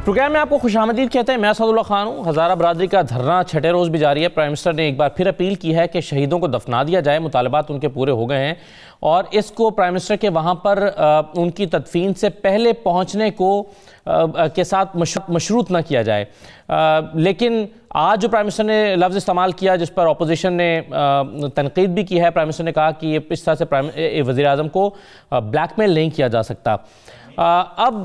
Programme میں آپ کو خوش آمدید کہتے ہیں. میں اسداللہ خان ہوں. ہزارہ برادری کا دھرنا چھٹے روز بھی جاری ہے. پرائم منسٹر نے ایک بار پھر اپیل کی ہے کہ شہیدوں کو دفنا دیا جائے. مطالبات ان کے پورے ہو گئے ہیں اور اس کو پرائم منسٹر کے وہاں پر ان کی تدفین سے پہلے پہنچنے کے ساتھ مشروط نہ کیا جائے. لیکن آج جو پرائم منسٹر نے لفظ استعمال کیا جس پر اپوزیشن نے تنقید بھی کی ہے, پرائم منسٹر نے کہا کہ یہ اس طرح سے وزیر اعظم کو بلیک میل نہیں کیا جا سکتا. اب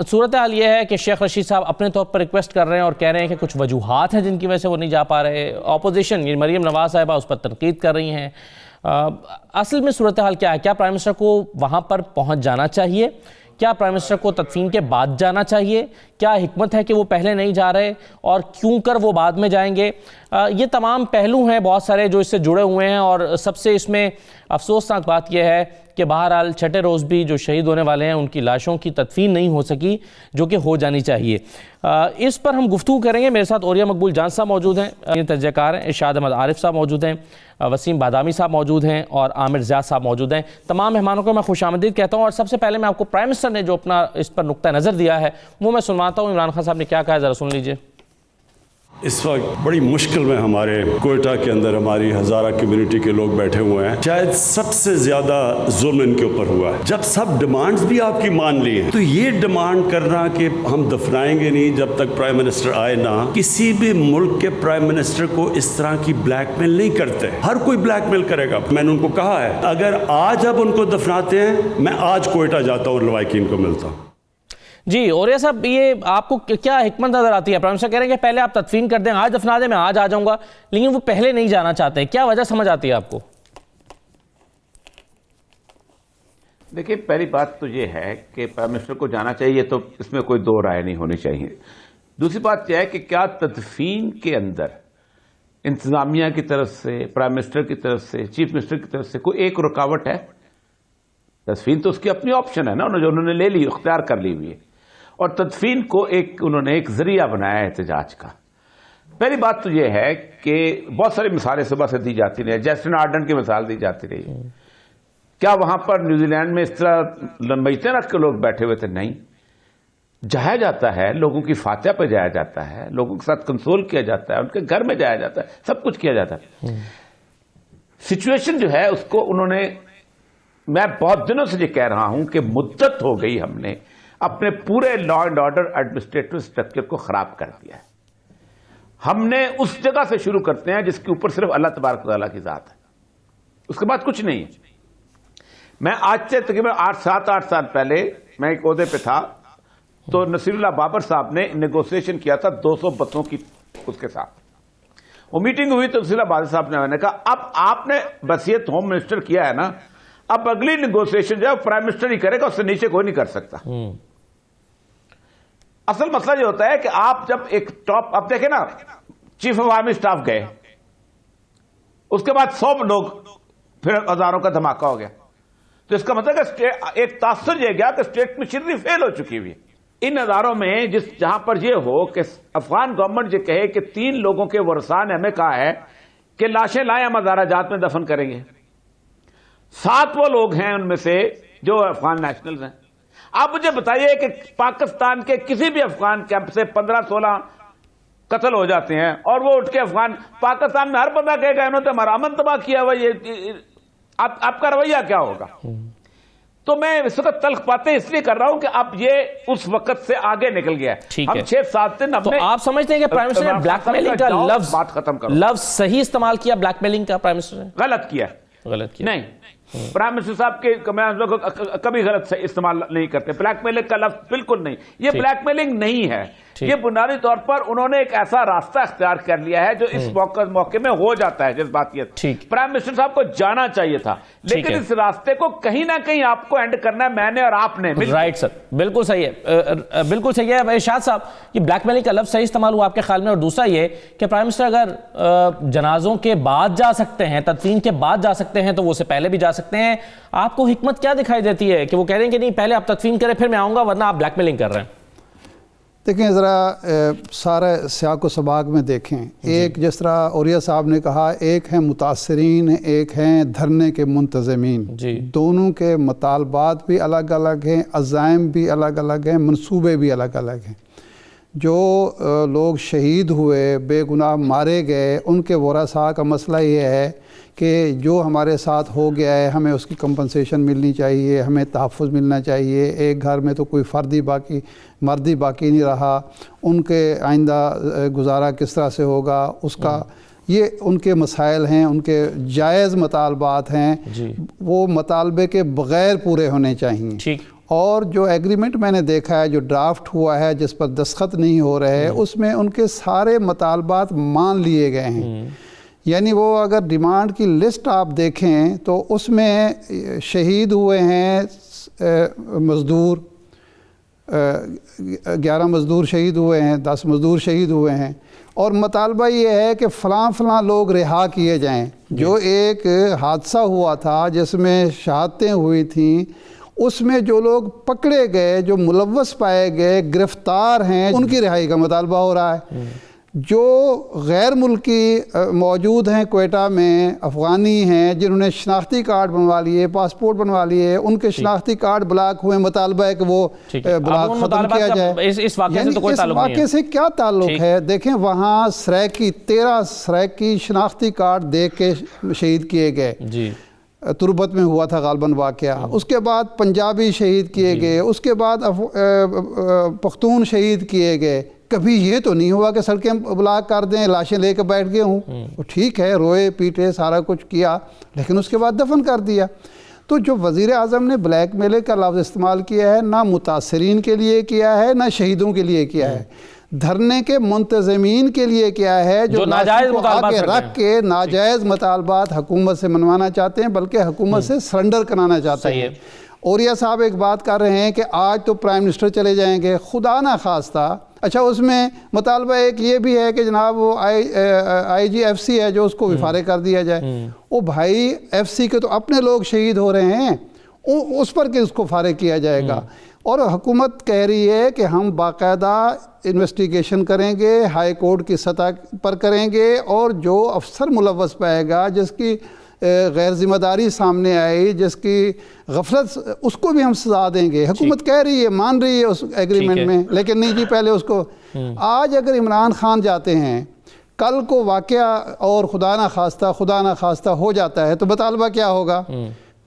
صورتحال یہ ہے کہ شیخ رشید صاحب اپنے طور پر ریکویسٹ کر رہے ہیں اور کہہ رہے ہیں کہ کچھ وجوہات ہیں جن کی وجہ سے وہ نہیں جا پا رہے. اپوزیشن مریم نواز صاحبہ اس پر تنقید کر رہی ہیں. اصل میں صورتحال کیا ہے؟ کیا پرائم منسٹر کو وہاں پر پہنچ جانا چاہیے؟ کیا پرائم منسٹر کو تدفین کے بعد جانا چاہیے؟ کیا حکمت ہے کہ وہ پہلے نہیں جا رہے اور کیوں کر وہ بعد میں جائیں گے؟ یہ تمام پہلو ہیں بہت سارے جو اس سے جڑے ہوئے ہیں, اور سب سے اس میں افسوسناک بات یہ ہے کہ بہرحال چھٹے روز بھی جو شہید ہونے والے ہیں ان کی لاشوں کی تدفین نہیں ہو سکی جو کہ ہو جانی چاہیے. اس پر ہم گفتگو کریں گے. میرے ساتھ عوریہ مقبول جان صاحب موجود ہیں, تجزیہ کار ہیں. ارشاد احمد عارف صاحب موجود ہیں. وسیم بادامی صاحب موجود ہیں اور عامر زیاد صاحب موجود ہیں. تمام مہمانوں کو میں خوش آمدید کہتا ہوں. اور سب سے پہلے میں آپ کو پرائم منسٹر نے جو اپنا اس پر نقطہ نظر دیا ہے وہ میں سنواتا ہوں. عمران خان صاحب نے کیا کہا ہے, ذرا سن لیجئے. اس وقت بڑی مشکل میں ہمارے کوئٹہ کے اندر ہماری ہزارہ کمیونٹی کے لوگ بیٹھے ہوئے ہیں. شاید سب سے زیادہ ظلم ان کے اوپر ہوا ہے. جب سب ڈیمانڈز بھی آپ کی مان لی ہیں تو یہ ڈیمانڈ کرنا کہ ہم دفنائیں گے نہیں جب تک پرائم منسٹر آئے نہ, کسی بھی ملک کے پرائم منسٹر کو اس طرح کی بلیک میل نہیں کرتے. ہر کوئی بلیک میل کرے گا. میں نے ان کو کہا ہے اگر آج اب ان کو دفناتے ہیں میں آج کوئٹہ جاتا ہوں اور لوائقین کو ملتا ہوں. جی عوریہ صاحب, یہ آپ کو کیا حکمت نظر آتی ہے؟ پرائم منسٹر کہہ رہے ہیں کہ پہلے آپ تدفین کر دیں, آج دفنا دیں, میں آج آ جاؤں گا, لیکن وہ پہلے نہیں جانا چاہتے. کیا وجہ سمجھ آتی ہے آپ کو؟ دیکھیں, پہلی بات تو یہ ہے کہ پرائم منسٹر کو جانا چاہیے, تو اس میں کوئی دو رائے نہیں ہونی چاہیے. دوسری بات یہ ہے کہ کیا تدفین کے اندر انتظامیہ کی طرف سے, پرائم منسٹر کی طرف سے, چیف منسٹر کی طرف سے کوئی ایک رکاوٹ ہے؟ تدفین تو اس کی اپنی آپشن ہے نا, جو انہوں نے لے لی, اختیار کر لی ہوئی ہے, اور تدفین کو انہوں نے ایک ذریعہ بنایا ہے احتجاج کا. پہلی بات تو یہ ہے کہ بہت ساری مثالیں صبح سے دی جاتی رہی. جیسن آرڈن کی مثال دی جاتی رہی. کیا وہاں پر نیوزی لینڈ میں اس طرح لمبیتیں رکھ کے لوگ بیٹھے ہوئے تھے؟ نہیں. جایا جاتا ہے, لوگوں کی فاتحہ پہ جایا جاتا ہے, لوگوں کے ساتھ کنسول کیا جاتا ہے, ان کے گھر میں جایا جاتا ہے, سب کچھ کیا جاتا ہے. سچویشن جو ہے اس کو انہوں نے, میں بہت دنوں سے یہ کہہ رہا ہوں کہ مدت ہو گئی ہم نے اپنے پورے law and order administrative structure کو خراب کر دیا ہے. ہم نے اس جگہ سے شروع کرتے ہیں جس کے اوپر صرف اللہ تبارک و تعالیٰ کی ذات ہے, اس کے بعد کچھ نہیں ہے. میں آج سے تقریباً 8 سال پہلے میں ایک عہدے پہ تھا, تو نصیر اللہ بابر صاحب نے نیگوسیشن کیا تھا 200 بسوں کی اس کے ساتھ. وہ میٹنگ ہوئی تو نصیر اللہ بابر صاحب نے, میں نے کہا اب آپ نے بصیت ہوم منسٹر کیا ہے نا, اب اگلی نیگوسیشن جو ہے پرائم منسٹر ہی کرے گا, اس سے نیچے کوئی نہیں کر سکتا. اصل مسئلہ یہ ہوتا ہے کہ آپ جب ایک ٹاپ, اب دیکھیں نا, چیف آف آرمی اسٹاف گئے, اس کے بعد 100 لوگ, پھر ہزاروں کا دھماکہ ہو گیا, تو اس کا مطلب کہ ایک تاثر یہ گیا کہ اسٹیٹ مشینری فیل ہو چکی ہوئی ہے. ان ہزاروں میں جہاں پر یہ ہو کہ افغان گورنمنٹ یہ کہے کہ 3 لوگوں کے ورثاء نے ہمیں کہا ہے کہ لاشیں لائیں, ہم ہزارہ جات میں دفن کریں گے. 7 وہ لوگ ہیں ان میں سے جو افغان نیشنلز ہیں. آپ مجھے بتائیے کہ پاکستان کے کسی بھی افغان کیمپ سے 15-16 قتل ہو جاتے ہیں, اور وہ اٹھ کے پاکستان میں ہر بندہ کہے گا انہوں نے ہمارا امن تباہ کیا ہوا, یہ آپ کا رویہ کیا ہوگا؟ تو میں اس وقت تلخ باتیں اس لیے کر رہا ہوں کہ اب یہ اس وقت سے آگے نکل گیا ہے. ہم 6-7 دن تو آپ سمجھتے ہیں کہ پرائم منسٹر نے بلیک میلنگ کا لفظ صحیح استعمال کیا؟ بلیک میلنگ کا پرائم منسٹر نے غلط کیا نہیں. پرائم منسٹر صاحب کے میں کبھی غلط استعمال نہیں کرتے. بلیک میلنگ کا لفظ بالکل نہیں, یہ بلیک میلنگ نہیں ہے. یہ بنیادی طور پر انہوں نے ایک ایسا راستہ اختیار کر لیا ہے جو اس موقع میں ہو جاتا ہے جذباتیت. پرائم منسٹر صاحب کو جانا چاہیے تھا, لیکن اس راستے کو کہیں نہ کہیں آپ کو اینڈ کرنا ہے, میں نے اور آپ نے. رائٹ سر, بالکل صحیح ہے, بالکل صحیح ہے. ارشاد صاحب, یہ بلیک میلنگ کا لفظ صحیح استعمال ہوا آپ کے خیال میں؟ اور دوسرا یہ کہ پرائم منسٹر اگر جنازوں کے بعد جا سکتے ہیں, تدفین کے بعد جا سکتے ہیں, تو وہ سے پہلے بھی جا سکتے ہیں. آپ کو حکمت کیا دکھائی دیتی ہے کہ وہ کہہ رہے ہیں کہ نہیں پہلے آپ تدفین کریں پھر میں آؤں گا, ورنہ آپ بلیک میلنگ کر رہے ہیں؟ دیکھیں ذرا سارے سیاق و سباق میں دیکھیں. ایک جس طرح عوریہ صاحب نے کہا, ایک ہیں متاثرین, ایک ہیں دھرنے کے منتظمین. دونوں کے مطالبات بھی الگ الگ ہیں, عزائم بھی الگ الگ ہیں, منصوبے بھی الگ الگ ہیں. جو لوگ شہید ہوئے، بے گناہ مارے گئے، ان کے ورثاء کا مسئلہ یہ ہے کہ جو ہمارے ساتھ ہو گیا ہے ہمیں اس کی کمپنسیشن ملنی چاہیے، ہمیں تحفظ ملنا چاہیے۔ ایک گھر میں تو کوئی مردی باقی نہیں رہا، ان کے آئندہ گزارا کس طرح سے ہوگا اس کا، یہ ان کے مسائل ہیں، ان کے جائز مطالبات ہیں، وہ مطالبے کے بغیر پورے ہونے چاہیے۔ اور جو ایگریمنٹ میں نے دیکھا ہے، جو ڈرافٹ ہوا ہے جس پر دستخط نہیں ہو رہے، اس میں ان کے سارے مطالبات مان لیے گئے ہیں۔ یعنی وہ اگر ڈیمانڈ کی لسٹ آپ دیکھیں تو اس میں شہید ہوئے ہیں مزدور، 11 مزدور شہید ہوئے ہیں، 10 مزدور شہید ہوئے ہیں، اور مطالبہ یہ ہے کہ فلاں فلاں لوگ رہا کیے جائیں۔ جو ایک حادثہ ہوا تھا جس میں شہادتیں ہوئی تھیں، اس میں جو لوگ پکڑے گئے، جو ملوث پائے گئے، گرفتار ہیں، ان کی رہائی کا مطالبہ ہو رہا ہے۔ جو غیر ملکی موجود ہیں کوئٹہ میں، افغانی ہیں جنہوں نے شناختی کارڈ بنوا لیے، پاسپورٹ بنوا لیے، ان کے شناختی کارڈ بلاک ہوئے، مطالبہ ہے کہ وہ بلاک ختم کیا جائے۔ اس واقعے سے تو کوئی تعلق نہیں ہے۔ اس واقعے سے کیا تعلق ہے؟ دیکھیں وہاں سریکی 13 سریکی شناختی کارڈ دے کے شہید کیے گئے، تربت میں ہوا تھا غالباً واقعہ۔ اس کے بعد پنجابی شہید کیے گئے، اس کے بعد پختون شہید کیے گئے۔ کبھی یہ تو نہیں ہوا کہ سڑکیں بلاک کر دیں، لاشیں لے کے بیٹھ گئے ہوں۔ ٹھیک ہے، روئے پیٹے سارا کچھ کیا، لیکن اس کے بعد دفن کر دیا۔ تو جو وزیر اعظم نے بلیک میل کا لفظ استعمال کیا ہے، نہ متاثرین کے لیے کیا ہے، نہ شہیدوں کے لیے کیا ہے، دھرنے کے منتظمین کے لیے کیا ہے، جو ناجائز مطالبات رکھ کے ناجائز مطالبات حکومت سے منوانا چاہتے ہیں، بلکہ حکومت سے سرنڈر کرانا چاہتے ہیں۔ اوریا صاحب ایک بات کر رہے ہیں کہ آج تو پرائم منسٹر چلے جائیں گے، خدا نہ خواستہ۔ اچھا، اس میں مطالبہ ایک یہ بھی ہے کہ جناب وہ آئی جی ایف سی ہے جو اس کو وفارے کر دیا جائے۔ وہ بھائی ایف سی کے تو اپنے لوگ شہید ہو رہے ہیں، اس پر کہ اس کو فارغ کیا جائے گا۔ اور حکومت کہہ رہی ہے کہ ہم باقاعدہ انویسٹیگیشن کریں گے، ہائی کورٹ کی سطح پر کریں گے، اور جو افسر ملوث پائے گا، جس کی غیر ذمہ داری سامنے آئی، جس کی غفلت، اس کو بھی ہم سزا دیں گے۔ حکومت کہہ رہی ہے، مان رہی ہے اس ایگریمنٹ میں، لیکن نہیں جی پہلے اس کو۔ آج اگر عمران خان جاتے ہیں، کل کو واقعہ اور خدا نہ خواستہ ہو جاتا ہے تو مطالبہ کیا ہوگا؟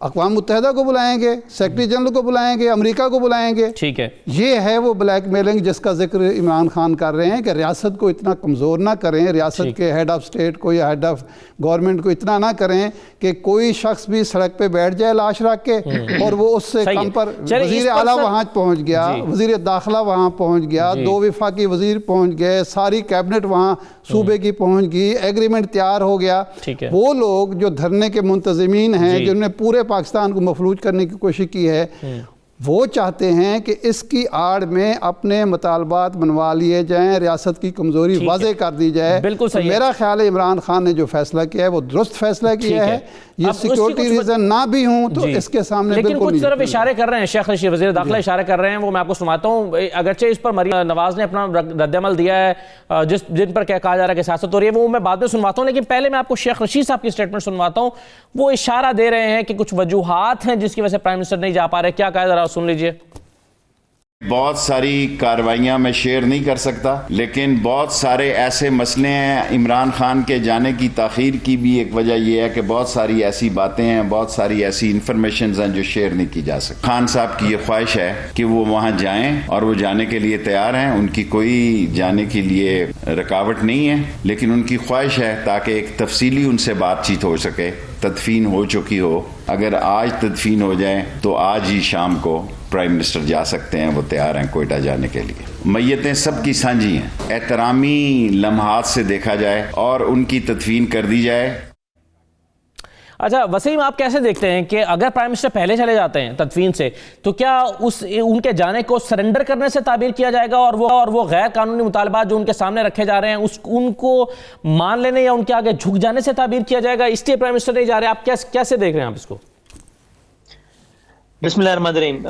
اقوام متحدہ کو بلائیں گے، سیکرٹری جنرل کو بلائیں گے، امریکہ کو بلائیں گے۔ ٹھیک ہے، یہ ہے وہ بلیک میلنگ جس کا ذکر عمران خان کر رہے ہیں کہ ریاست کو اتنا کمزور نہ کریں، ریاست کے ہیڈ آف سٹیٹ کو یا ہیڈ آف گورنمنٹ کو اتنا نہ کریں کہ کوئی شخص بھی سڑک پہ بیٹھ جائے لاش رکھ کے، اور وہ اس سے کم پر وزیر اعلیٰ وہاں پہنچ گیا، وزیر داخلہ وہاں پہنچ گیا، 2 وفاقی وزیر پہنچ گئے، ساری کیبنٹ وہاں صوبے کی پہنچ گئی، ایگریمنٹ تیار ہو گیا۔ وہ لوگ جو دھرنے کے منتظمین ہیں، جنہوں نے پورے پاکستان کو مفلوج کرنے کی کوشش کی ہے، وہ چاہتے ہیں کہ اس کی آڑ میں اپنے مطالبات منوا لیے جائیں، ریاست کی کمزوری واضح کر دی جائے۔ بالکل صحیح۔ میرا خیال ہے عمران خان نے جو فیصلہ کیا ہے وہ درست فیصلہ کیا ہے۔ یہ سیکیورٹی ریزن نہ بھی ہوں تو اس کے سامنے بالکل نہیں۔ لیکن کچھ طرف اشارے کر رہے ہیں شیخ رشید، وزیر داخلہ اشارے کر رہے ہیں، وہ میں آپ کو سناتا ہوں۔ اگرچہ اس پر مریم نواز نے اپنا رد عمل دیا ہے، جن پر کہا جا رہا ہے کہ سیاست ہو رہی ہے، وہ میں بعد میں سنواتا ہوں، لیکن پہلے میں آپ کو شیخ رشید صاحب کی سٹیٹمنٹ سنواتا ہوں۔ وہ اشارہ دے رہے ہیں کہ کچھ وجوہات ہیں جس کی وجہ سے پرائم منسٹر نہیں جا پا رہے۔ کیا کہا ذرا سن لیجئے۔ بہت ساری کارروائیاں میں شیئر نہیں کر سکتا، لیکن بہت سارے ایسے مسئلے ہیں۔ عمران خان کے جانے کی تاخیر کی بھی ایک وجہ یہ ہے کہ بہت ساری ایسی باتیں ہیں، بہت ساری ایسی انفارمیشنز ہیں جو شیئر نہیں کی جا سکتی۔ خان صاحب کی یہ خواہش ہے کہ وہ وہاں جائیں، اور وہ جانے کے لیے تیار ہیں، ان کی کوئی جانے کے لیے رکاوٹ نہیں ہے، لیکن ان کی خواہش ہے تاکہ ایک تفصیلی ان سے بات چیت ہو سکے۔ تدفین ہو چکی ہو، اگر آج تدفین ہو جائے تو آج ہی شام کو پرائم منسٹر جا سکتے ہیں، وہ تیار ہیں کوئٹہ جانے کے لیے۔ میتیں سب کی سانجھی ہیں، احترامی لمحات سے دیکھا جائے اور ان کی تدفین کر دی جائے۔ اچھا وسیم، آپ کیسے دیکھتے ہیں کہ اگر پرائم منسٹر پہلے چلے جاتے ہیں تدفین سے، تو کیا ان کے جانے کو سرنڈر کرنے سے تعبیر کیا جائے گا، اور وہ غیر قانونی مطالبات جو ان کے سامنے رکھے جا رہے ہیں ان کو مان لینے یا ان کے آگے جھک جانے سے تعبیر کیا جائے گا، اس لیے پرائم منسٹر نہیں جا رہے؟ آپ کیسے دیکھ رہے ہیں آپ اس کو؟ بسم اللہ الرحمن الرحیم۔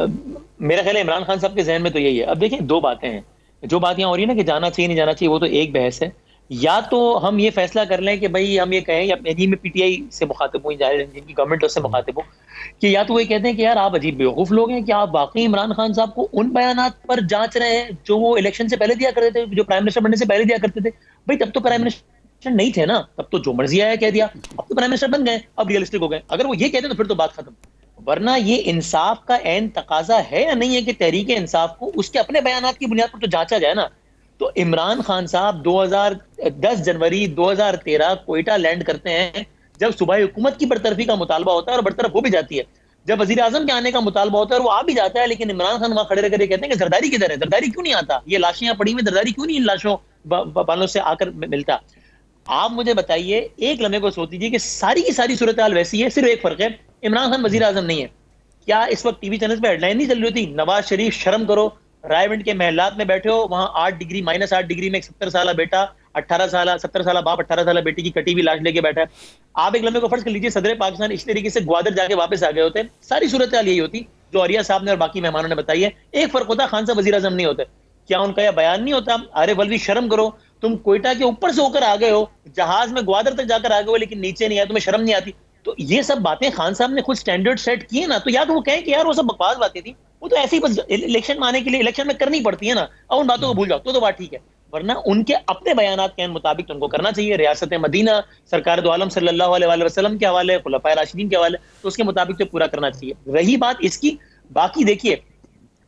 میرا خیال ہے عمران خان صاحب کے ذہن میں تو یہی ہے۔ اب دیکھیں، 2 باتیں ہیں، جو بات یہاں ہو رہی ہے نا کہ جانا چاہیے نہیں جانا چاہیے، وہ تو ایک بحث ہے۔ یا تو ہم یہ فیصلہ کر لیں کہ بھائی ہم یہ کہیں, یا میں پی ٹی آئی سے مخاطب ہوں, جن کی گورنمنٹ اس سے مخاطب ہوں, کہ یا تو وہ یہ کہتے ہیں کہ یار آپ عجیب بیوقوف لوگ ہیں کہ آپ واقعی عمران خان صاحب کو ان بیانات پر جانچ رہے ہیں جو وہ الیکشن سے پہلے دیا کرتے تھے, جو پرائم منسٹر بننے سے پہلے دیا کرتے تھے. بھائی تب تو پرائم منسٹر نہیں تھے نا, تب تو جو مرضی آیا کہہ دیا, اب تو پرائم منسٹر بن گئے, اب ریئلسٹک ہو گئے. اگر وہ یہ کہتے ہیں تو پھر تو بات ختم. ورنہ یہ انصاف کا عین تقاضا ہے یا نہیں ہے کہ تحریک انصاف کو اس کے اپنے بیانات کی بنیاد پر تو جانچا جائے نا. تو عمران خان صاحب 10 جنوری 2013 کوئٹہ لینڈ کرتے ہیں, جب صوبائی حکومت کی برطرفی کا مطالبہ ہوتا ہے اور برطرف ہو بھی جاتی ہے, جب وزیر اعظم کے آنے کا مطالبہ ہوتا ہے اور وہ آ بھی جاتا ہے, لیکن عمران خان وہاں کھڑے رہ کر یہ کہتے ہیں کہ زرداری کدھر ہے, زرداری کیوں نہیں آتا, یہ لاشیں یہاں پڑی ہوئی, زرداری کیوں نہیں ان لاشوں والوں سے آ کر ملتا. آپ مجھے بتائیے, ایک لمحے کو سوچ لیجیے کہ ساری کی ساری صورتحال ویسی ہے, صرف ایک فرق ہے, عمران خان وزیر اعظم نہیں ہے. کیا اس وقت ٹی وی چینل پہ ہیڈ لائن نہیں چل رہی ہوتی, نواز شریف شرم کرو, رائے ونڈ کے محلات میں بیٹھے ہو, وہاں -8 ڈگری میں ایک 70 سالہ بیٹا 17 سالہ باپ 18 سالہ بیٹی کی کٹی ہوئی لاش لے کے بیٹھا ہے. آپ ایک لمحے کو فرض کر لیجیے صدر پاکستان اس طریقے سے گوادر جا کے واپس آ گئے ہوتے, ساری صورتحال یہی ہوتی جو عریہ صاحب نے اور باقی مہمانوں نے بتائی ہے. ایک فرق ہوتا, خان صاحب وزیر اعظم نہیں ہوتے. کیا ان کا یہ بیان نہیں ہوتا, ارے ولوی شرم کرو, تم کوئٹہ کے اوپر سے ہو کر آ گئے ہو, جہاز میں گوادر تک جا کر آ گئے ہو, لیکن نیچے نہیں آئے, تمہیں شرم نہیں آتی. تو یہ سب باتیں خان صاحب نے خود سٹینڈرڈ سیٹ کیے نا, تو یا تو وہ کہیں کہ یار وہ سب بکواس باتیں تھیں, وہ تو ایسے ہی بس الیکشن میں آنے کے لیے الیکشن میں کرنی پڑتی ہے نا, اور ان باتوں کو بھول جاؤ تو بات ٹھیک ہے. ورنہ ان کے اپنے بیانات کے مطابق ان کو کرنا چاہیے. ریاست مدینہ سرکار دو عالم صلی اللہ علیہ وسلم کے حوالے, خلفائے راشدین کے حوالے, تو اس کے مطابق تو پورا کرنا چاہیے. رہی بات اس کی, باقی دیکھیے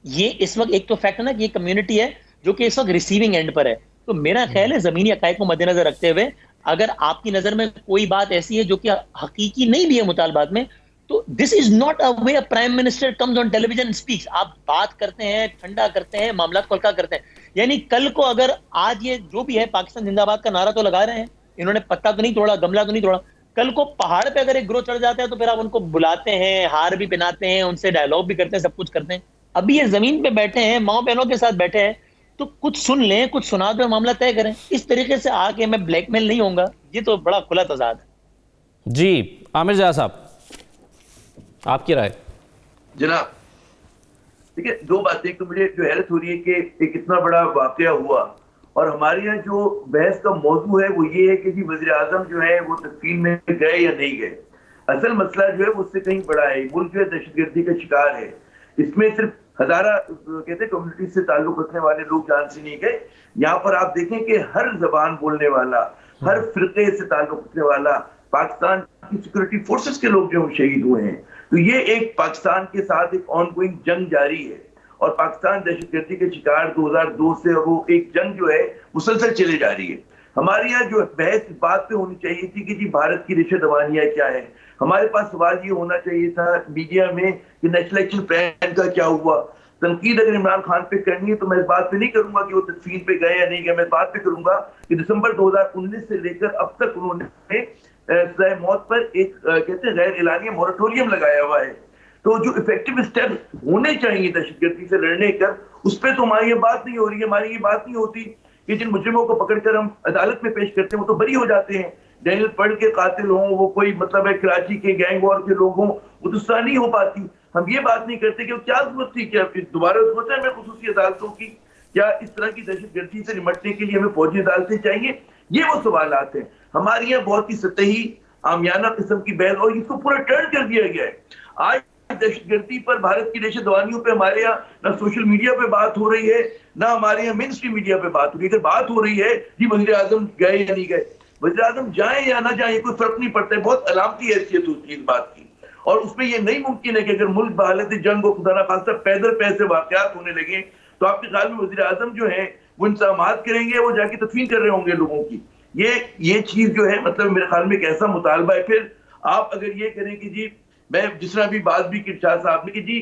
یہ اس وقت ایک تو فیکٹ ہے نا کہ یہ کمیونٹی ہے جو کہ اس وقت ریسیونگ اینڈ پر ہے. تو میرا خیال ہے زمینی حقائق کو مد نظر رکھتے ہوئے اگر آپ کی نظر میں کوئی بات ایسی ہے جو کہ حقیقی نہیں بھی ہے مطالبات میں, تو this is not a way prime minister comes on television speaks. آپ بات کرتے ہیں, ٹھنڈا کرتے ہیں, معاملات کو ہلکا کرتے ہیں. یعنی کل کو اگر آج یہ جو بھی ہے پاکستان زندہ باد کا نعرہ تو لگا رہے ہیں, انہوں نے پتا تو نہیں توڑا, گملہ تو نہیں توڑا, کل کو پہاڑ پہ اگر ایک گروہ چڑھ جاتا ہے تو پھر آپ ان کو بلاتے ہیں, ہار بھی پہناتے ہیں, ان سے ڈائلاگ بھی کرتے ہیں, سب کچھ کرتے ہیں. ابھی یہ زمین پہ بیٹھے ہیں, ماؤں بہنوں کے ساتھ بیٹھے ہیں, تو کچھ سن لیں, کچھ سنا دو, معاملہ طے کریں. اس طریقے سے آ کے میں بلیک میل نہیں ہوں گا, یہ تو بڑا کھلا تضاد ہے. جی عامر جہاں صاحب, آپ کی رائے. جناب دیکھیے, دو باتیں. تو مجھے جو حیرت ہو رہی ہے کہ ایک اتنا بڑا واقعہ ہوا اور ہمارے یہاں جو بحث کا موضوع ہے وہ یہ ہے کہ جی وزیر اعظم جو ہے وہ تدفین میں گئے یا نہیں گئے. اصل مسئلہ جو ہے وہ اس سے کہیں بڑا ہے. ملک جو ہے دہشت گردی کا شکار ہے. اس میں صرف ہزارہ کہتے ہیں کمیونٹی سے تعلق رکھنے والے لوگ جان سے نہیں گئے. یہاں پر آپ دیکھیں کہ ہر زبان بولنے والا, ہر فرقے سے تعلق رکھنے والا, پاکستان کی سیکورٹی فورسز کے لوگ جو شہید ہوئے ہیں. تو یہ ایک پاکستان کے ساتھ ایک آن گوئنگ جنگ جاری ہے اور پاکستان دہشت گردی کے شکار 2002 سے, اور وہ ایک جنگ جو ہے مسلسل چلے جا رہی ہے. ہمارے یہاں جو بحث اس بات پہ ہونی چاہیے تھی کہ جی بھارت کی ریشہ دوانیاں کیا ہے. ہمارے پاس سوال یہ ہونا چاہیے تھا میڈیا میں کہ نیشنل ایکشن پلان کا کیا ہوا. تنقید اگر عمران خان پہ کرنی ہے تو میں اس بات پہ نہیں کروں گا کہ وہ تدفین پہ گئے یا نہیں گئے. میں اس بات پہ کروں گا کہ دسمبر 2019 سے لے کر اب تک انہوں نے سزائے موت پر ایک کہتے ہیں غیر اعلانیہ مورٹوریم لگایا ہوا ہے. تو جو افیکٹو اسٹیپ ہونے چاہیے دہشت گردی سے لڑنے کا, اس پہ تو ہماری یہ بات نہیں ہو رہی ہے. ہماری یہ بات نہیں ہوتی کہ جن مجرموں کو پکڑ کر ہم عدالت میں پیش کرتے ہیں وہ تو بری ہو جاتے ہیں. ڈینیل پرڈ کے قاتل ہوں, وہ کوئی مطلب ہے کراچی کے گینگ وار کے لوگ ہوں, وہ تو سزا نہیں ہو پاتی. ہم یہ بات نہیں کرتے کہ کیا ضرورت تھی, کیا دوبارہ ضرورت ہے ہمیں خصوصی عدالتوں کی, کیا اس طرح کی دہشت گردی سے نمٹنے کے لیے ہمیں فوجی عدالتیں چاہیے. یہ وہ سوالات ہیں. ہمارے یہاں بہت ہی سطحی عامیانہ قسم کی بحث, اور اس کو پورا ٹرن کر دیا گیا ہے. آج دہشت گردی پر, بھارت کی ریشہ دوانیوں پہ ہمارے یہاں نہ سوشل میڈیا پہ بات ہو رہی ہے, نہ ہمارے یہاں مین اسٹریم میڈیا پہ بات ہو رہی ہے. اگر بات ہو رہی ہے جی وزیر اعظم گئے یا نہیں گئے, وزیر اعظم جائیں یا نہ جائیں کوئی فرق نہیں پڑتا ہے. بہت علامتی حیثیت ہوتی ہے اس بات کی, اور اس میں یہ نہیں ممکن ہے کہ اگر ملک بحالت جنگ و خدا نخواستہ پیدر پہ سے واقعات ہونے لگے تو آپ کے خیال میں وزیر اعظم جو ہیں وہ انتظامات کریں گے, وہ جا کے تدفین کر رہے ہوں گے لوگوں کی. یہ چیز جو ہے مطلب میرے خیال میں ایک ایسا مطالبہ ہے. پھر آپ اگر یہ کریں کہ جی میں جس طرح بھی بات بھی کی شاہ صاحب نے کہ جی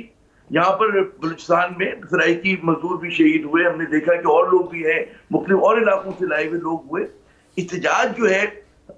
یہاں پر بلوچستان میں سرائکی مزدور بھی شہید ہوئے, ہم نے دیکھا کہ اور لوگ بھی ہیں, مختلف اور علاقوں سے لائے ہوئے لوگ ہوئے. احتجاج جو ہے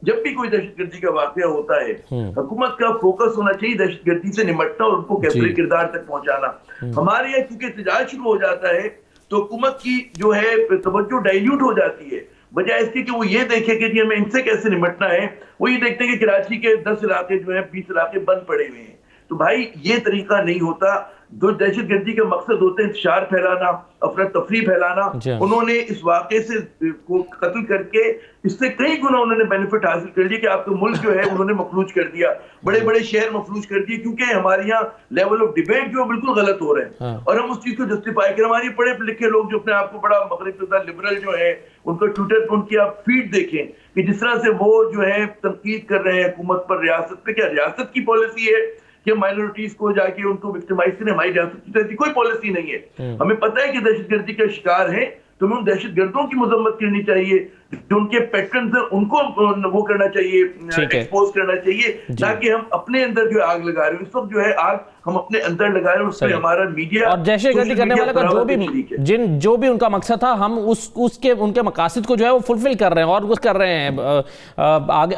جب بھی کوئی دہشت گردی کا واقعہ ہوتا ہے حکومت کا فوکس ہونا چاہیے دہشت گردی سے نمٹنا اور ان کو کیفر کردار تک پہنچانا. ہمارے یہاں کیونکہ احتجاج شروع ہو جاتا ہے تو حکومت کی جو ہے توجہ ڈائلیوٹ ہو جاتی ہے, بجائے اس کی کہ وہ یہ دیکھے کہ جی ہمیں ان سے کیسے نمٹنا ہے. وہ یہ دیکھتے ہیں کہ کراچی کے 10 علاقے جو ہیں 20 علاقے بند پڑے ہوئے ہیں. تو بھائی یہ طریقہ نہیں ہوتا. جو دہشت گردی کا مقصد ہوتا ہے انتشار پھیلانا, افراتفری پھیلانا, انہوں نے اس واقعے سے کو قتل کر کے اس سے کئی گنا انہوں نے بینیفٹ حاصل کر لیا کہ آپ کا ملک جو ہے انہوں نے مفلوج کر دیا, بڑے بڑے شہر مفلوج کر دیے, کیونکہ ہمارے یہاں لیول آف ڈیبیٹ جو بالکل غلط ہو رہے ہیں اور ہم اس چیز کو جسٹیفائی کریں. ہمارے پڑھے لکھے لوگ جو اپنے آپ کو بڑا مغرب زدہ لبرل جو ہے, ان کو ٹویٹر پر ان کی آپ فیڈ دیکھیں کہ جس طرح سے وہ جو ہے تنقید کر رہے ہیں حکومت پر, ریاست پہ. کیا ریاست کی پالیسی ہے کہ مائنورٹیز کو جا کے ان کو وکٹمائز کریں؟ ہماری ریاست کی ایسی کوئی پالیسی نہیں ہے. ہمیں پتہ ہے کہ دہشت گردی کا شکار ہیں, تو ہمیں ان دہشت گردوں کی مذمت کرنی چاہیے, جو ان کے پیٹرنز ہیں ان کو وہ کرنا چاہیے, ایکسپوز کرنا چاہیے, تاکہ ہم اپنے اندر جو آگ لگا رہے ہیں اس وقت جو ہے آگ ہم اپنے اندر لگا رہے ہیں, اس پہ ہمارا میڈیا اور دہشت گردی کرنے والے کا جو بھی ان کا مقصد تھا, ہم ان کے مقاصد کو جو ہے وہ فلفل کر رہے ہیں اور کر رہے ہیں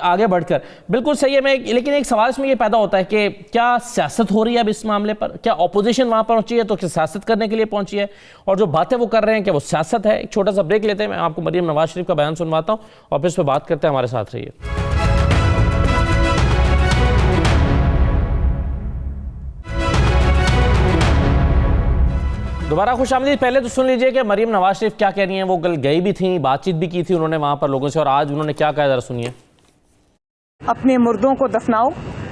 آگے بڑھ کر. بالکل صحیح ہے. لیکن ایک سوال اس میں یہ پیدا ہوتا ہے کہ کیا سیاست ہو رہی ہے اب اس معاملے پر؟ کیا اپوزیشن وہاں پر پہنچی ہے تو سیاست کرنے کے لیے پہنچی ہے, اور جو باتیں وہ کر رہے ہیں کہ وہ سیاست ہے؟ ایک چھوٹا سا بریک لیتے ہیں, میں آپ کو مریم نواز شریف کا بیان سنواتا ہوں اور پھر اس پہ بات کرتے ہیں. ہمارے ساتھ رہیے. دوبارہ خوش آمدید. پہلے تو سن لیجئے کہ مریم نواز شریف کیا کہہ رہی ہیں. وہ کل گئی بھی تھیں, بات چیت بھی کی تھی انہوں نے وہاں پر لوگوں سے, اور آج انہوں نے کیا کہا ذرا سنیے. اپنے مردوں کو دفناؤ,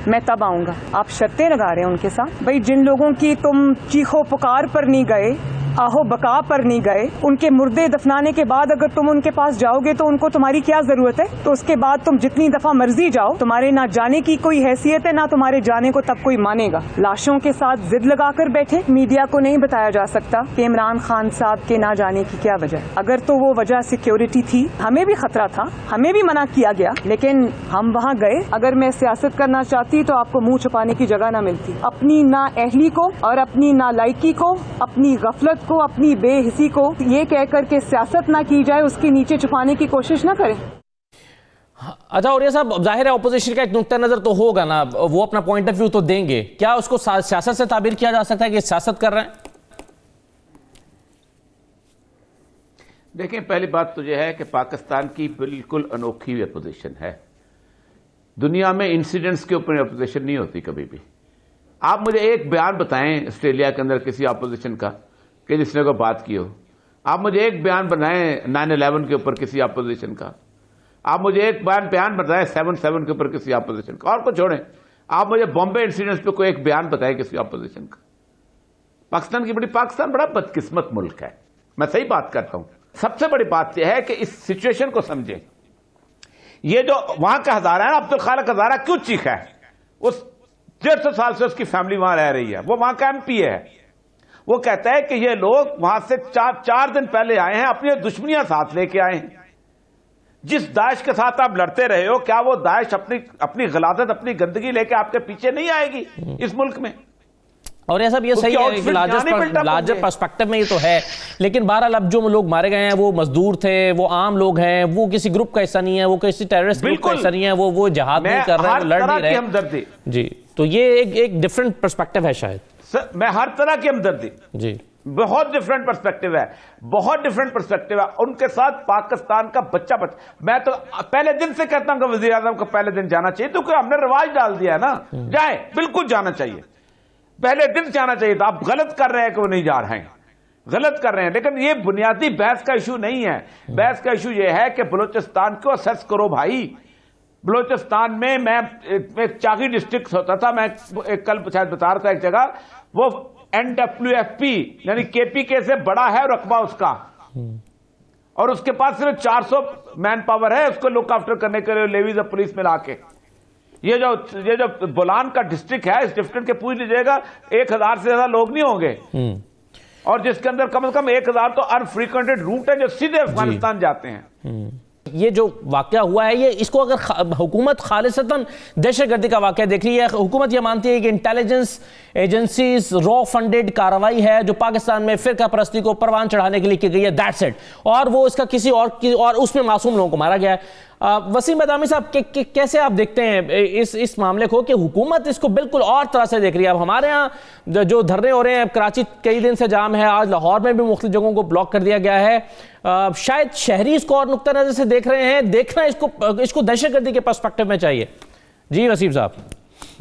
میں تب آؤں گا. آپ شرطیں لگا رہے ہیں ان کے ساتھ. بھئی جن لوگوں کی تم چیخو پکار پر نہیں گئے, آہو بکا پر نہیں گئے, ان کے مردے دفنانے کے بعد اگر تم ان کے پاس جاؤ گے تو ان کو تمہاری کیا ضرورت ہے؟ تو اس کے بعد تم جتنی دفعہ مرضی جاؤ, تمہارے نہ جانے کی کوئی حیثیت ہے, نہ تمہارے جانے کو تب کوئی مانے گا. لاشوں کے ساتھ ضد لگا کر بیٹھے. میڈیا کو نہیں بتایا جا سکتا کہ عمران خان صاحب کے نہ جانے کی کیا وجہ. اگر تو وہ وجہ سیکیورٹی تھی, ہمیں بھی خطرہ تھا, ہمیں بھی منع کیا گیا, لیکن ہم وہاں گئے. اگر میں سیاست کرنا چاہتی تو آپ کو منہ چھپانے کی جگہ نہ ملتی. اپنی نااہلی کو اور اپنی نالائکی کو, اپنی غفلت کو, اپنی بے حسی کو یہ کہہ کر کے سیاست نہ کی جائے, اس کے نیچے چھپانے کی کوشش نہ کریں. اچھا, اور یہ صاحب ظاہر ہے اپوزیشن کا ایک نقطہ نظر تو ہوگا نا, وہ اپنا پوائنٹ آف ویو تو دیں گے. کیا اس کو سیاست سے تعبیر کیا جا سکتا ہے کہ سیاست کر رہے ہیں؟ دیکھیں, پہلی بات تو یہ ہے کہ پاکستان کی بالکل انوکھی ہوئی اپوزیشن ہے. دنیا میں انسیڈنٹس کے اوپر اپوزیشن نہیں ہوتی کبھی بھی. آپ مجھے ایک بیان بتائیں آسٹریلیا کے اندر کسی اپوزیشن کا کہ جس نے کوئی بات کی ہو. آپ مجھے ایک بیان بنائیں 9/11 کے اوپر کسی اپوزیشن کا. آپ مجھے ایک بیان بتائیں 7/7 کے اوپر کسی اپوزیشن کا. اور کو چھوڑیں, آپ مجھے بامبے انسیڈنٹس پہ کوئی ایک بیان بتائیں کسی اپوزیشن کا. پاکستان بڑا بدقسمت ملک ہے, میں صحیح بات کرتا ہوں. سب سے بڑی بات یہ ہے کہ اس سچویشن کو سمجھیں. یہ جو وہاں کا ہزارہ ہے نا, عبدالخالق ہزارہ کیوں چیخا ہے؟ اس 150 سال سے اس کی فیملی وہاں رہ رہی ہے, وہ وہاں کا MP ہے. وہ کہتا ہے کہ یہ لوگ وہاں سے 4 دن پہلے آئے ہیں, اپنی دشمنیاں ساتھ لے کے آئے ہیں. جس داعش کے ساتھ آپ لڑتے رہے ہو, کیا وہ داعش اپنی غلاظت, اپنی گندگی لے کے آپ کے پیچھے نہیں آئے گی اس ملک میں؟ اور یہ سب یہ صحیح ہے, لارجر پرسپیکٹو میں یہ تو ہے, لیکن بہرحال اب جو لوگ مارے گئے ہیں وہ مزدور تھے, وہ عام لوگ ہیں, وہ کسی گروپ کا حصہ نہیں ہے, وہ کسی ٹیررسٹ گروپ کا حصہ نہیں ہے, وہ جہاد نہیں کر رہے ہیں, وہ لڑ نہیں رہے. جی, تو یہ ایک ڈیفرنٹ پرسپیکٹو ہے شاید. میں ہر طرح کی ہمدردی, جی بہت ڈیفرنٹ پرسپیکٹو ہے, بہت ڈیفرنٹ پرسپیکٹو ہے. ان کے ساتھ پاکستان کا بچہ میں تو پہلے دن سے کہتا ہوں کہ وزیر اعظم کو پہلے دن جانا چاہیے, تو ہم نے رواج ڈال دیا ہے نا, جائیں, بالکل جانا چاہیے, پہلے دن جانا چاہیے تھا. آپ غلط کر رہے ہیں کہ وہ نہیں جا رہے ہیں, غلط کر رہے ہیں. لیکن یہ بنیادی بحث کا ایشو نہیں ہے. بحث کا ایشو یہ ہے کہ بلوچستان کو اسیس کرو بھائی. بلوچستان میں چاغی ڈسٹرکٹ ہوتا تھا, میں کل شاید بتا رہا تھا ایک جگہ, وہ NWFP یعنی KPK سے بڑا ہے رقبہ اس کا, اور اس کے پاس صرف 400 مین پاور ہے اس کو لک آفٹر کرنے کے لیے, لیویز اور پولیس ملا کے. یہ جو بولان کا ڈسٹرکٹ ہے, اس ڈسٹرکٹ کے پوچھ لیجیے گا 1000 سے زیادہ لوگ نہیں ہوں گے, اور جس کے اندر کم از کم 1000 تو انفریکوینٹڈ روٹ ہے جو سیدھے افغانستان جاتے ہیں. یہ جو واقعہ ہوا ہے, یہ اس کو اگر حکومت خالصتاً دہشت گردی کا واقعہ دیکھ رہی ہے, حکومت یہ مانتی ہے کہ انٹیلیجنس ایجنسیز را فنڈڈ کارروائی ہے جو پاکستان میں فرقہ پرستی کو پروان چڑھانے کے لیے کی گئی ہے, دیٹس اٹ, اور وہ اس کا کسی اور اس میں معصوم لوگوں کو مارا گیا ہے. وسیم بدامی صاحب, کیسے آپ دیکھتے ہیں اس معاملے کو کہ حکومت اس کو بالکل اور طرح سے دیکھ رہی ہے؟ اب ہمارے ہاں جو دھرنے ہو رہے ہیں, کراچی کئی دن سے جام ہے, آج لاہور میں بھی مختلف جگہوں کو بلاک کر دیا گیا ہے, شاید شہری اس کو اور نقطہ نظر سے دیکھ رہے ہیں, دیکھنا اس کو دہشت گردی کے پرسپیکٹو میں چاہیے. جی وسیم صاحب.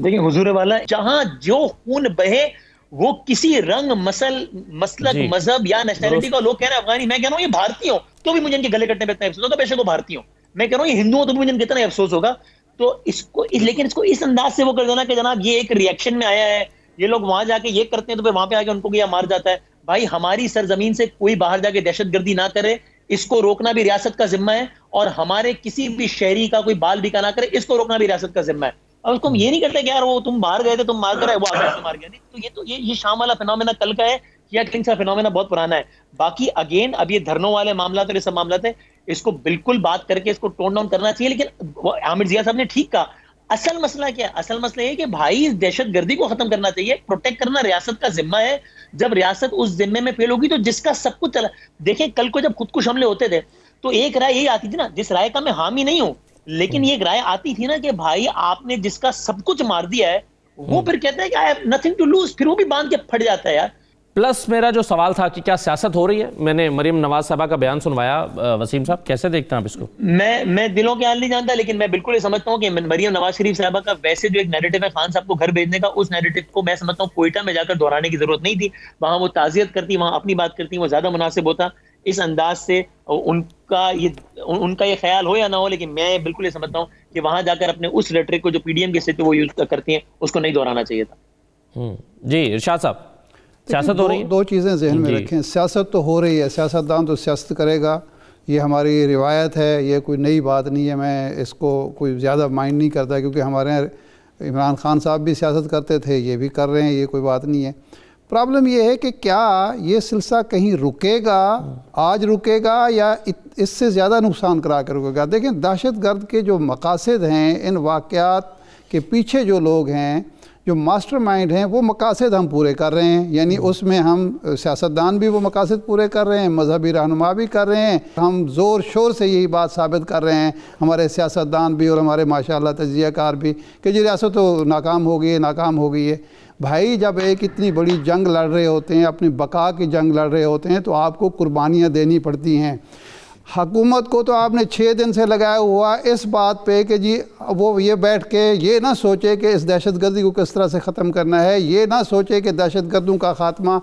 دیکھیں حضور والا, جہاں جو خون بہے وہ کسی رنگ مسلک مذہب یا نیشنلٹی کا لوگ کہہ رہے ہیں افغانی، میں کہہ رہا ہوں یہ بھارتی ہوں تو بھی مجھے ان کے گلے کٹنے پہ اتنا افسوس ہوگا، بے شک وہ بھارتی ہوں، میں کہہ رہا ہوں یہ ہندو ہوں تو بھی مجھے ان کے اتنا افسوس ہوگا. تو اس کو لیکن اس کو اس انداز سے وہ کر دینا کہ جناب یہ ایک ری ایکشن میں آیا ہے، یہ لوگ وہاں جا کے یہ کرتے ہیں تو پھر وہاں پہ آ کے ان کو کیا مار جاتا ہے. بھائی ہماری سرزمین سے کوئی باہر جا کے دہشت گردی نہ کرے، اس کو روکنا بھی ریاست کا ذمہ ہے، اور ہمارے کسی بھی شہری کا کوئی بال بکا نہ کرے، اس کو روکنا بھی ریاست کا ذمہ ہے. اور اس کو ہم یہ نہیں کرتے کہ یار وہ تم باہر گئے تھے تم مار کر آئے، وہ آگے سے مار گیا. نہیں تو یہ شام والا فنومینا کل کا ہے، یا کلنگ کا فنومینا بہت پرانا ہے. باقی اگین اب یہ دھرنوں والے معاملات اور یہ سب معاملات ہیں، اس کو بالکل بات کر کے اس کو ٹون ڈاؤن کرنا چاہیے. لیکن عامر ضیاء صاحب نے ٹھیک کہا، اصل مسئلہ کیا ہے؟ اصل مسئلہ یہ کہ بھائی اس دہشت گردی کو ختم کرنا چاہیے، پروٹیکٹ کرنا ریاست کا ذمہ ہے. جب ریاست اس ذمے میں فیل ہوگی تو جس کا سب کچھ چلا، دیکھیں کل کو جب خودکش حملے ہوتے تھے تو ایک رائے یہی آتی تھی نا، جس رائے کا میں حامی نہیں ہوں لیکن یہ ایک رائے آتی تھی نا کہ بھائی آپ نے جس کا سب کچھ مار دیا ہے وہ پھر کہتا ہے کہ I have nothing to lose, پھر وہ بھی باندھ کے پھٹ جاتا ہے یار. پلس میرا جو سوال تھا کہ کیا سیاست ہو رہی ہے، میں نے مریم نواز صاحبہ کا بیان سنوایا، وسیم صاحب کیسے دیکھتے ہیں آپ اس کو؟ میں دلوں کے حال نہیں جانتا، لیکن میں بالکل یہ سمجھتا ہوں کہ مریم نواز شریف صاحبہ کا ویسے جو ایک نیریٹو ہے خان صاحب کو گھر بھیجنے کا، اس نیریٹو کو میں سمجھتا ہوں کوئٹہ میں جا کر دہرانے کی ضرورت نہیں تھی. وہاں وہ تعزیت کرتی، وہاں اپنی بات کرتی، وہ زیادہ مناسب ہوتا. اس انداز سے ان کا یہ خیال ہو یا نہ ہو، لیکن میں بالکل یہ سمجھتا ہوں کہ وہاں جا کر اپنے اس ریٹرک کو جو پی ڈی ایم کے سے وہ یوز کرتی ہیں اس کو نہیں دہرانا چاہیے تھا. جی ارشاد صاحب، سیاست ہو رہی ہے؟ دو چیزیں ذہن میں رکھیں، سیاست تو ہو رہی ہے، سیاستدان تو سیاست کرے گا، یہ ہماری روایت ہے، یہ کوئی نئی بات نہیں ہے. میں اس کو کوئی زیادہ مائنڈ نہیں کرتا کیونکہ ہمارے عمران خان صاحب بھی سیاست کرتے تھے، یہ بھی کر رہے ہیں، یہ کوئی بات نہیں ہے. پرابلم یہ ہے کہ کیا یہ سلسلہ کہیں رکے گا، آج رکے گا یا اس سے زیادہ نقصان کرا کے رکے گا؟ دیکھیں دہشت گرد کے جو مقاصد ہیں، ان واقعات کے پیچھے جو لوگ ہیں، جو ماسٹر مائنڈ ہیں، وہ مقاصد ہم پورے کر رہے ہیں. یعنی اس میں ہم سیاستدان بھی وہ مقاصد پورے کر رہے ہیں، مذہبی رہنما بھی کر رہے ہیں. ہم زور شور سے یہی بات ثابت کر رہے ہیں، ہمارے سیاستدان بھی اور ہمارے ماشاءاللہ تجزیہ کار بھی، کہ جی ریاست تو ناکام ہو گئی ہے. بھائی جب ایک اتنی بڑی جنگ لڑ رہے ہوتے ہیں، اپنی بقا کی جنگ لڑ رہے ہوتے ہیں، تو آپ کو قربانیاں دینی پڑتی ہیں. حکومت کو تو آپ نے 6 دن سے لگایا ہوا اس بات پہ کہ جی وہ یہ بیٹھ کے یہ نہ سوچے کہ اس دہشت گردی کو کس طرح سے ختم کرنا ہے، یہ نہ سوچے کہ دہشت گردوں کا خاتمہ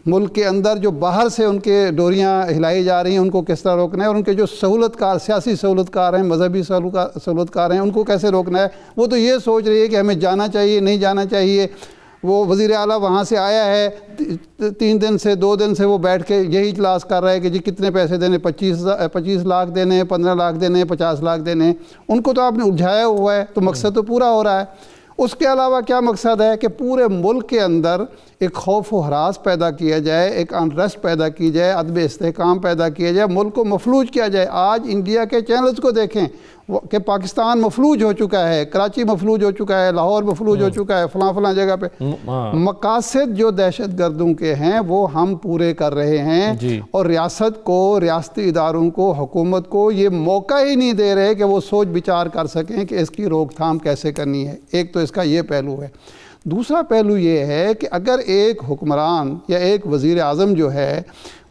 ملک کے اندر جو باہر سے ان کے ڈوریاں ہلائی جا رہی ہیں ان کو کس طرح روکنا ہے، اور ان کے جو سہولت کار، سیاسی سہولت کار ہیں، مذہبی سہولت کار ہیں، ان کو کیسے روکنا ہے. وہ تو یہ سوچ رہی ہے کہ ہمیں جانا چاہیے نہیں جانا چاہیے. وہ وزیر اعلیٰ وہاں سے آیا ہے، 2 دن سے وہ بیٹھ کے یہی اجلاس کر رہا ہے کہ جی کتنے پیسے دینے، 25 لاکھ دینے، 15 لاکھ دینے، 50 لاکھ دینے. ان کو تو آپ نے الجھایا ہوا ہے، تو مقصد تو پورا ہو رہا ہے. اس کے علاوہ کیا مقصد ہے کہ پورے ملک کے اندر ایک خوف و ہراس پیدا کیا جائے، ایک انریسٹ پیدا کی جائے، عدم استحکام پیدا کیا جائے، ملک کو مفلوج کیا جائے. آج انڈیا کے چینلز کو دیکھیں کہ پاکستان مفلوج ہو چکا ہے، کراچی مفلوج ہو چکا ہے، لاہور مفلوج ہو چکا ہے، فلاں جگہ پہ. مقاصد جو دہشت گردوں کے ہیں وہ ہم پورے کر رہے ہیں، اور ریاست کو، ریاستی اداروں کو، حکومت کو یہ موقع ہی نہیں دے رہے کہ وہ سوچ بچار کر سکیں کہ اس کی روک تھام کیسے کرنی ہے. ایک تو اس کا یہ پہلو ہے. دوسرا پہلو یہ ہے کہ اگر ایک حکمران یا ایک وزیر اعظم جو ہے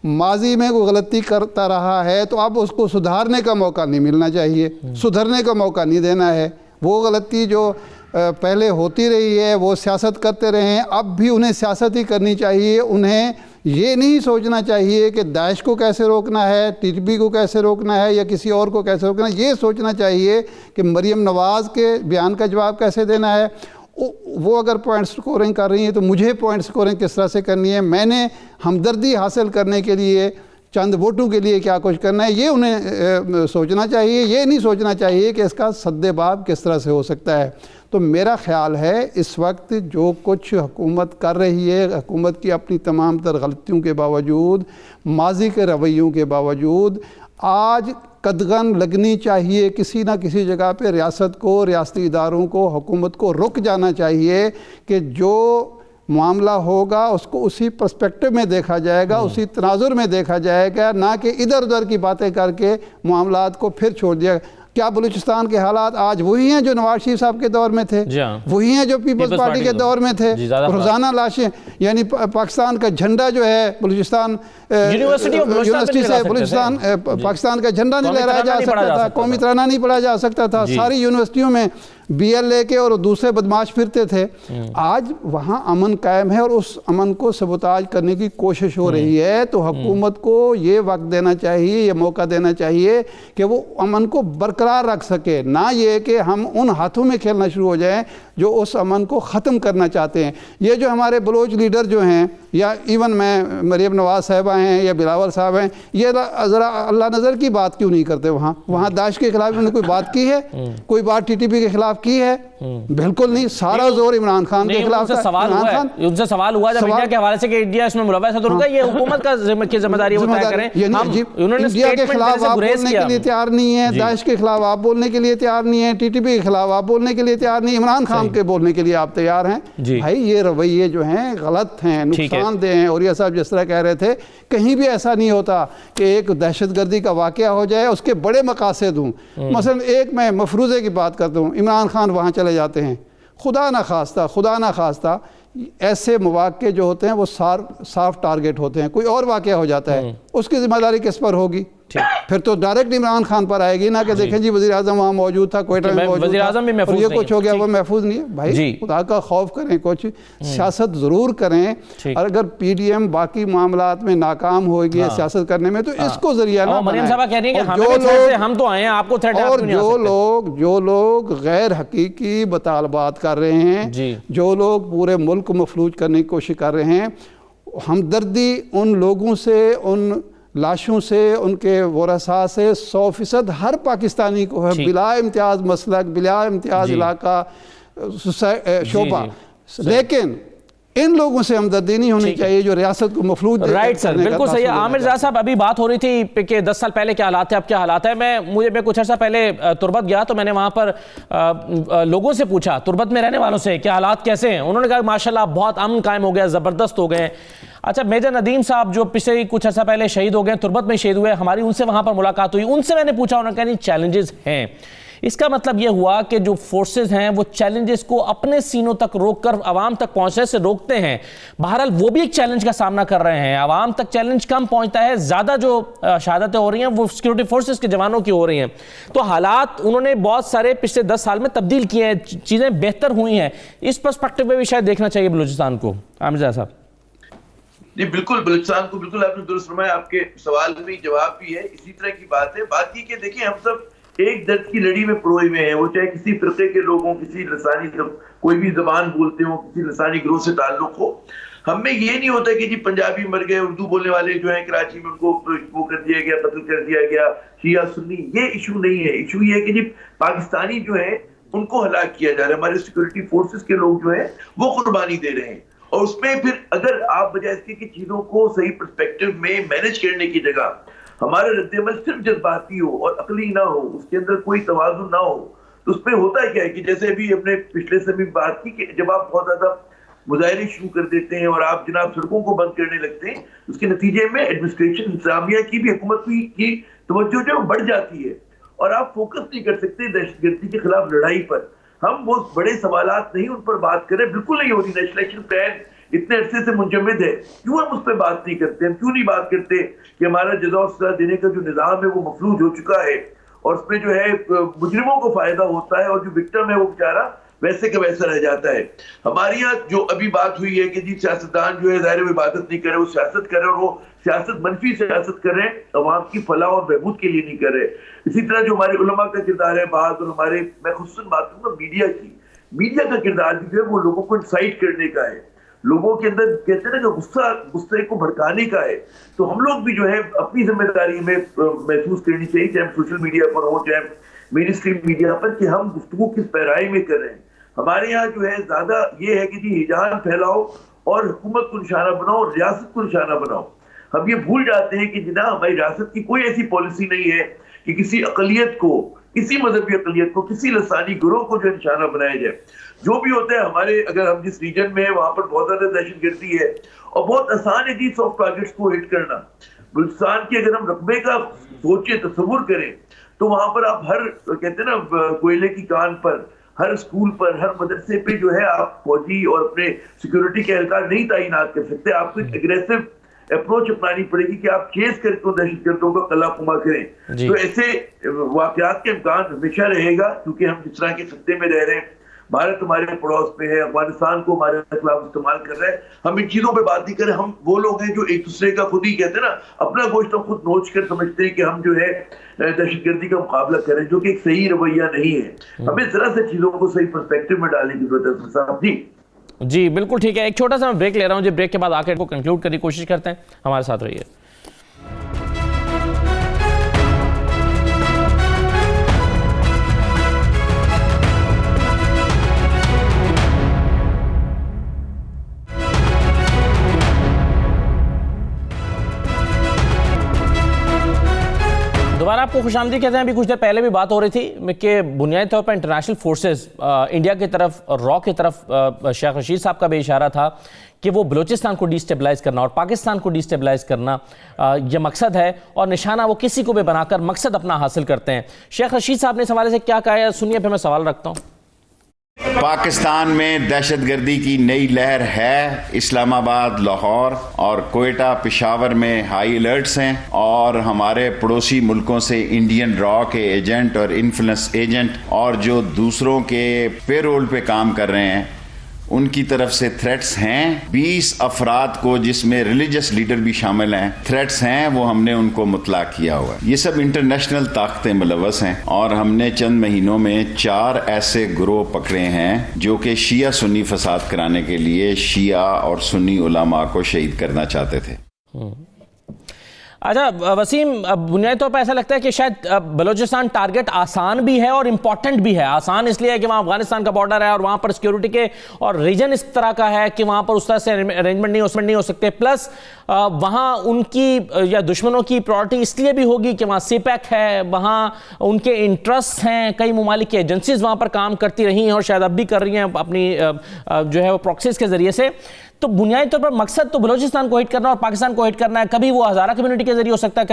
ماضی میں کوئی غلطی کرتا رہا ہے تو اب اس کو سدھارنے کا موقع نہیں ملنا چاہیے، سدھرنے کا موقع نہیں دینا ہے. وہ غلطی جو پہلے ہوتی رہی ہے وہ سیاست کرتے رہے ہیں، اب بھی انہیں سیاست ہی کرنی چاہیے. انہیں یہ نہیں سوچنا چاہیے کہ داعش کو کیسے روکنا ہے، ٹی ٹی پی کو کیسے روکنا ہے، یا کسی اور کو کیسے روکنا ہے. یہ سوچنا چاہیے کہ مریم نواز کے بیان کا جواب کیسے دینا ہے. وہ اگر پوائنٹ سکورنگ کر رہی ہیں تو مجھے پوائنٹ سکورنگ کس طرح سے کرنی ہے، میں نے ہمدردی حاصل کرنے کے لیے چند ووٹوں کے لیے کیا کچھ کرنا ہے. یہ انہیں سوچنا چاہیے. یہ نہیں سوچنا چاہیے کہ اس کا سد باب کس طرح سے ہو سکتا ہے. تو میرا خیال ہے اس وقت جو کچھ حکومت کر رہی ہے، حکومت کی اپنی تمام تر غلطیوں کے باوجود، ماضی کے رویوں کے باوجود، آج قدغن لگنی چاہیے کسی نہ کسی جگہ پہ. ریاست کو، ریاستی اداروں کو، حکومت کو رک جانا چاہیے کہ جو معاملہ ہوگا اس کو اسی پرسپیکٹو میں دیکھا جائے گا، اسی تناظر میں دیکھا جائے گا، نہ کہ ادھر ادھر کی باتیں کر کے معاملات کو پھر چھوڑ دیا. کیا بلوچستان کے حالات آج وہی ہیں جو نواز شریف صاحب کے دور میں تھے؟ وہی ہیں جو پیپلز پارٹی کے دور میں تھے؟ روزانہ لاشیں، یعنی پاکستان کا جھنڈا جو ہے بلوچستان یونیورسٹی سے بلوچستان پاکستان کا جھنڈا نہیں لہرایا جا سکتا تھا، قومی ترانہ نہیں پڑھا جا سکتا تھا. ساری یونیورسٹیوں میں BLA کے اور دوسرے بدماش پھرتے تھے. آج وہاں امن قائم ہے اور اس امن کو سبوتاج کرنے کی کوشش ہو رہی ہے. تو حکومت کو یہ وقت دینا چاہیے, یہ موقع دینا چاہیے کہ وہ امن کو برقرار رکھ سکے, نہ یہ کہ ہم ان ہاتھوں میں کھیلنا شروع ہو جائیں جو اس امن کو ختم کرنا چاہتے ہیں. یہ جو ہمارے بلوچ لیڈر جو ہیں, یا ایون میں مریم نواز صاحبہ ہیں یا بلاول صاحب ہیں, یہ ذرا اللہ نظر کی بات کیوں نہیں کرتے؟ وہاں داعش کے خلاف انہوں نے کوئی بات کی ہے؟ کوئی بات TTP کے خلاف کی ہے؟ بالکل نہیں. سارا زور عمران خان کے خلاف تھا. ان سے سوال ہوا جب انڈیا کے حوالے سے کہ انڈیا اس میں ملوث ہے, تو رکا یہ حکومت کی ذمہ داری وہ طے کریں. انڈیا کے خلاف آپ بولنے کے لیے تیار نہیں ہے, داعش کے خلاف آپ بولنے کے لیے تیار نہیں ہے, TTP کے خلاف آپ بولنے کے لیے تیار نہیں, عمران خان کے بولنے کے لیے آپ تیار ہیں. بھائی یہ رویے جو ہیں غلط ہیں, نقصان دہ ہیں. اور یہ صاحب جس طرح کہہ رہے تھے, کہیں بھی ایسا نہیں ہوتا کہ ایک دہشت گردی کا واقعہ ہو جائے اس کے بڑے مقاصد ہوں. مثلا ایک میں مفروضے کی بات کرتا ہوں, عمران خان وہاں چلے جاتے ہیں, خدا نہ خواستہ ایسے مواقع جو ہوتے ہیں وہ صاف ٹارگٹ ہوتے ہیں, کوئی اور واقعہ ہو جاتا ہے, اس کی ذمہ داری کس پر ہوگی؟ پھر تو ڈائریکٹ عمران خان پر آئے گی نا کہ دیکھیں جی وزیر اعظم وہاں موجود تھا, کوئٹہ میں موجود تھا, اور یہ کچھ ہو گیا, وہ محفوظ نہیں ہے. بھائی خدا کا خوف کریں, کچھ سیاست ضرور کریں. اور اگر PDM باقی معاملات میں ناکام ہوگی سیاست کرنے میں, تو اس کو ذریعہ نہ بنائیں. ہم تو آئے ہیں آپ کو تھریٹ ہے. اور جو لوگ غیر حقیقی مطالبات کر رہے ہیں, جو لوگ پورے ملک کو مفلوج کرنے کی کوشش کر رہے ہیں, ہمدردی ان لوگوں سے, ان لاشوں سے, ان کے ورثاء سے 100% ہر پاکستانی کو ہے, بلا امتیاز مسلک, بلا امتیاز علاقہ, شعبہ. لیکن ان لوگوں سے ہمدردی نہیں ہونی چاہیے جو ریاست کو مفلوج. رائٹ سر, بالکل صحیح. عامر رضا صاحب, ابھی بات ہو رہی تھی کہ 10 سال پہلے کیا حالات تھے, اب کیا حالات ہیں. میں کچھ عرصہ پہلے تربت گیا تو میں نے وہاں پر لوگوں سے پوچھا, تربت میں رہنے والوں سے, کہ حالات کیسے ہیں. انہوں نے کہا ماشاءاللہ بہت امن قائم ہو گیا, زبردست ہو گئے. اچھا, میجر ندیم صاحب جو پچھلے کچھ عرصہ پہلے شہید ہو گئے, تربت میں شہید ہوئے, ہماری ان سے وہاں پر ملاقات ہوئی, ان سے میں نے پوچھا, انہوں نے کہا نہیں چیلنجز ہیں. اس کا مطلب یہ ہوا کہ جو فورسز ہیں وہ چیلنجز کو اپنے سینوں تک روک کر عوام تک پہنچنے سے روکتے ہیں. بہرحال وہ بھی ایک چیلنج کا سامنا کر رہے ہیں, عوام تک چیلنج کم پہنچتا ہے, زیادہ جو شہادتیں ہو رہی ہیں وہ سیکورٹی فورسز کے جوانوں کی ہو رہی ہیں. تو حالات انہوں نے بہت سارے پچھلے 10 سال میں تبدیل کیے ہیں, چیزیں بہتر ہوئی ہیں. اس پرسپیکٹو میں بھی شاید دیکھنا چاہیے بلوچستان کو. عامر رضا صاحب. جی بالکل, بلوچستان کو بالکل آپ نے درست فرمایا, آپ کے سوال میں جواب بھی ہے, اسی طرح کی بات ہے. بات یہ کہ دیکھیں ہم سب ایک درد کی لڑی میں پروئے ہوئے ہیں, وہ چاہے کسی فرقے کے لوگ ہوں, کسی لسانی کوئی بھی زبان بولتے ہوں, کسی لسانی گروہ سے تعلق ہو. ہم میں یہ نہیں ہوتا کہ جی پنجابی مر گئے, اردو بولنے والے جو ہیں کراچی میں ان کو وہ کر دیا گیا, قتل کر دیا گیا, شیعہ سنی, یہ ایشو نہیں ہے. ایشو یہ ہے کہ جی پاکستانی جو ہیں ان کو ہلاک کیا جا رہا ہے, ہمارے سیکورٹی فورسز کے لوگ جو ہیں وہ قربانی دے رہے ہیں. اور اس میں پھر اگر آپ بجائے اس کے کہ چیزوں کو صحیح پرسپیکٹو میں مینج کرنے کی جگہ ہمارا رد عمل صرف جذباتی ہو اور عقلی نہ ہو, اس کے اندر کوئی توازن نہ ہو, تو اس میں ہوتا کیا ہے کہ جیسے ابھی ہم نے پچھلے سے بھی بات کی کہ جب آپ بہت زیادہ مظاہرے شروع کر دیتے ہیں اور آپ جناب سڑکوں کو بند کرنے لگتے ہیں, اس کے نتیجے میں ایڈمنسٹریشن انتظامیہ کی بھی, حکومت کی توجہ جو بڑھ جاتی ہے اور آپ فوکس نہیں کر سکتے دہشت گردی کے خلاف لڑائی پر. ہم وہ بڑے سوالات نہیں ان پر بات کریں, بالکل نہیں ہوتی. نیشنل ایکشن پلان اتنے عرصے سے منجمد ہے, کیوں ہم اس پہ بات نہیں کرتے؟ ہم کیوں نہیں بات کرتے کہ ہمارا جزا و سزا دینے کا جو نظام ہے وہ مفلوج ہو چکا ہے اور اس میں جو ہے مجرموں کو فائدہ ہوتا ہے اور جو وکٹم ہے وہ بیچارہ ویسے کا ویسا رہ جاتا ہے. ہمارے یہاں جو ابھی بات ہوئی ہے کہ جی سیاستدان جو ہے ظاہر عبادت نہیں کرے, وہ سیاست کرے, اور وہ سیاست منفی سیاست کر رہے ہیں, عوام کی فلاح اور بہبود کے لیے نہیں کر رہے. اسی طرح جو ہمارے علماء کا کردار ہے بعض, اور ہمارے, میں خصوصاً بات کروں گا میڈیا کی, میڈیا کا کردار بھی جو ہے وہ لوگوں کو انسائٹ کرنے کا ہے, لوگوں کے اندر کہتے ہیں نا کہ غصے کو بھڑکانے کا ہے. تو ہم لوگ بھی جو ہے اپنی ذمہ داری میں محسوس کرنی چاہیے, چاہے سوشل میڈیا پر ہو چاہے مین اسٹریم میڈیا پر, کہ ہم گفتگو کس پیرائی میں کر رہے ہیں. ہمارے یہاں جو ہے زیادہ یہ ہے کہ جی ہجان پھیلاؤ اور حکومت کو نشانہ بناؤ اور ریاست کو نشانہ بناؤ. ہم یہ بھول جاتے ہیں کہ جناب ہماری ریاست کی کوئی ایسی پالیسی نہیں ہے کہ کسی اقلیت کو, کسی مذہبی اقلیت کو, کسی لسانی گروہ کو جو نشانہ بنایا جائے. جو بھی ہوتا ہے ہمارے, اگر ہم جس ریجن میں ہیں وہاں پر بہت زیادہ دہشت گردی ہے اور بہت آسان ہے جی سافٹ ٹارگیٹس کو ہٹ کرنا. بلوچستان کی اگر ہم رقبے کا سوچیں, تصور کریں, تو وہاں پر آپ ہر کہتے ہیں نا کوئلے کی کان پر, ہر اسکول پر, ہر مدرسے پہ جو ہے آپ فوجی اور اپنے سیکورٹی کے اہلکار نہیں تعینات کر سکتے. آپ کو ایک اگریسو اپروچ اپنانی پڑے گی کہ آپ چیز کر کے دہشت گردوں کا کلا کما کریں. تو ایسے واقعات کا امکان ہمیشہ رہے گا کیونکہ ہم جس طرح کے خطے میں رہ رہے ہیں, بھارت ہمارے پڑوس پہ ہے, افغانستان کو ہمارے خلاف استعمال کر رہا ہے, ہم ان چیزوں پہ بات نہیں کریں. ہم وہ لوگ ہیں جو ایک دوسرے کا خود ہی کہتے ہیں نا, اپنا گوشت ہم خود نوچ کر سمجھتے ہیں کہ ہم جو ہے دہشت گردی کا مقابلہ کریں, جو کہ ایک صحیح رویہ نہیں ہے. ہمیں ذرا سے چیزوں کو صحیح پرسپیکٹو میں ڈالنے کی ضرورت ہے صاحب. جی بالکل ٹھیک ہے, ایک چھوٹا سا میں بریک لے رہا ہوں جی, بریک کے بعد آ کے کو کنکلوڈ کرنے کی کوشش کرتے ہیں, ہمارے ساتھ رہیے. دوبارہ آپ کو خوش آمدید کہتے ہیں. ابھی کچھ دیر پہلے بھی بات ہو رہی تھی کہ بنیادی طور پر انٹرنیشنل فورسز انڈیا کی طرف, را کی طرف شیخ رشید صاحب کا بھی اشارہ تھا کہ وہ بلوچستان کو ڈی سٹیبلائز کرنا اور پاکستان کو ڈی سٹیبلائز کرنا یہ مقصد ہے, اور نشانہ وہ کسی کو بھی بنا کر مقصد اپنا حاصل کرتے ہیں. شیخ رشید صاحب نے اس حوالے سے کیا کہا ہے سنیے, پھر میں سوال رکھتا ہوں. پاکستان میں دہشت گردی کی نئی لہر ہے. اسلام آباد, لاہور اور کوئٹہ, پشاور میں ہائی الرٹس ہیں, اور ہمارے پڑوسی ملکوں سے انڈین را کے ایجنٹ اور انفلوئنس ایجنٹ اور جو دوسروں کے پے رول پہ کام کر رہے ہیں ان کی طرف سے تھریٹس ہیں. 20 افراد کو جس میں ریلیجس لیڈر بھی شامل ہیں تھریٹس ہیں, وہ ہم نے ان کو مطلع کیا ہوا ہے. یہ سب انٹرنیشنل طاقتیں ملوث ہیں, اور ہم نے چند مہینوں میں 4 ایسے گروہ پکڑے ہیں جو کہ شیعہ سنی فساد کرانے کے لیے شیعہ اور سنی علماء کو شہید کرنا چاہتے تھے. اچھا وسیم, بنیادی طور پر ایسا لگتا ہے کہ شاید بلوچستان ٹارگٹ آسان بھی ہے اور امپورٹنٹ بھی ہے. آسان اس لیے ہے کہ وہاں افغانستان کا بارڈر ہے اور وہاں پر سیکیورٹی کے اور ریجن اس طرح کا ہے کہ وہاں پر اس طرح سے ارینجمنٹ نہیں ہو سکتے. پلس وہاں ان کی یا دشمنوں کی پرائورٹی اس لیے بھی ہوگی کہ وہاں سی پیک ہے, وہاں ان کے انٹرسٹ ہیں, کئی ممالک کی ایجنسیز وہاں پر کام کرتی رہی ہیں اور شاید اب بھی کر رہی ہیں اپنی جو ہے وہ پراکسیز کے ذریعے سے. تو بنیادی طور پر مقصد تو بلوچستان کو ہٹ کرنا اور پاکستان کو ہٹ کرنا ہے. کبھی وہ ہزارہ کمیونٹی کے ذریعے ہو سکتا ہے,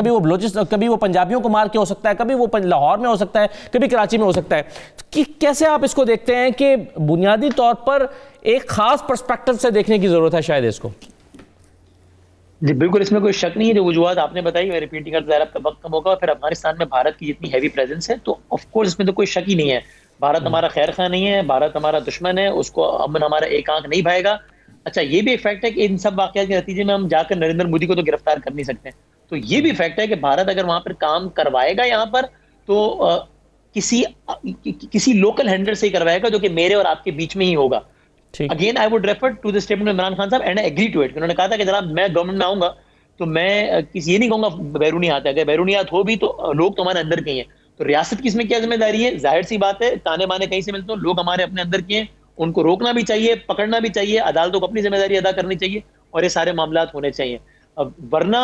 کبھی وہ پنجابیوں کو مار کے ہو سکتا ہے, کبھی وہ لاہور میں ہو سکتا ہے, کبھی کراچی میں ہو سکتا ہے. کیسے آپ اس کو دیکھتے ہیں کہ بنیادی طور پر ایک خاص پرسپیکٹو سے دیکھنے کی ضرورت ہے شاید اس کو؟ جی بالکل, اس میں کوئی شک نہیں ہے. جو وجوہات آپ نے بتائی میں ریپیٹ نہیں کرتا, ظاہر آپ کا وقت کم ہوگا. پھر افغانستان میں بھارت کی جتنی ہیوی پریزنس ہے تو آف کورس اس میں تو کوئی شک ہی نہیں ہے. بھارت ہمارا خیر خواہ نہیں ہے, بھارت ہمارا دشمن ہے, اس کو امن ہمارا ایک آنکھ نہیں بھائے گا. اچھا یہ بھی ایک فیکٹ ہے کہ ان سب واقعات کے نتیجے میں ہم جا کر نریندر مودی کو تو گرفتار کر نہیں سکتے. تو یہ بھی فیکٹ ہے کہ بھارت اگر وہاں پر کام کروائے گا یہاں پر تو کسی لوکل ہینڈلر سے ہی کروائے گا جو کہ میرے اور آپ کے بیچ میں ہی ہوگا. Again I would refer to the statement Imran Khan sahab and I agree to it. انہوں نے کہا تھا کہ جناب میں گورنمنٹ میں آؤں گا تو میں یہ نہیں کہوں گا بیرونی ہاتھ ہے, اگر بیرونیات ہو بھی تو لوگ تو ہمارے اندر کے ہیں. تو ریاست کی اس میں کیا ذمہ داری ہے؟ ظاہر سی بات ہے, تانے بانے کہیں سے ملتے ہیں, لوگ ہمارے اپنے اندر کے ہیں, ان کو روکنا بھی چاہیے, پکڑنا بھی چاہیے, عدالتوں کو اپنی ذمہ داری ادا کرنی چاہیے, اور یہ سارے معاملات ہونے چاہیے. ورنہ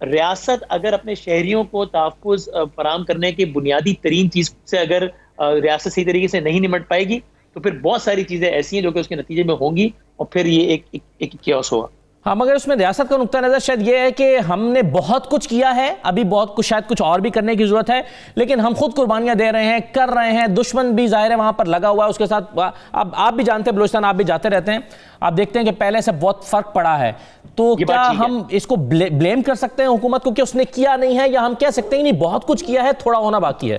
ریاست اگر اپنے شہریوں کو تحفظ فراہم کرنے کی بنیادی ترین چیز سے اگر ریاست صحیح طریقے سے نہیں نمٹ پائے گی تو پھر بہت ساری چیزیں ایسی ہیں جو کہ اس کے نتیجے میں ہوں گی, اور پھر یہ ایک کیوس ہوگا. ہاں, مگر اس میں ریاست کا نقطہ نظر شاید یہ ہے کہ ہم نے بہت کچھ کیا ہے, ابھی بہت کچھ شاید کچھ اور بھی کرنے کی ضرورت ہے, لیکن ہم خود قربانیاں دے رہے ہیں, کر رہے ہیں. دشمن بھی ظاہر ہے وہاں پر لگا ہوا ہے, اس کے ساتھ اب آپ بھی جانتے ہیں بلوچستان آپ بھی جاتے رہتے ہیں, آپ دیکھتے ہیں کہ پہلے سے بہت فرق پڑا ہے. تو کیا ہم اس کو بلیم کر سکتے ہیں حکومت کو کہ اس نے کیا نہیں ہے, یا ہم کہہ سکتے ہیں نہیں بہت کچھ کیا ہے, تھوڑا ہونا باقی ہے؟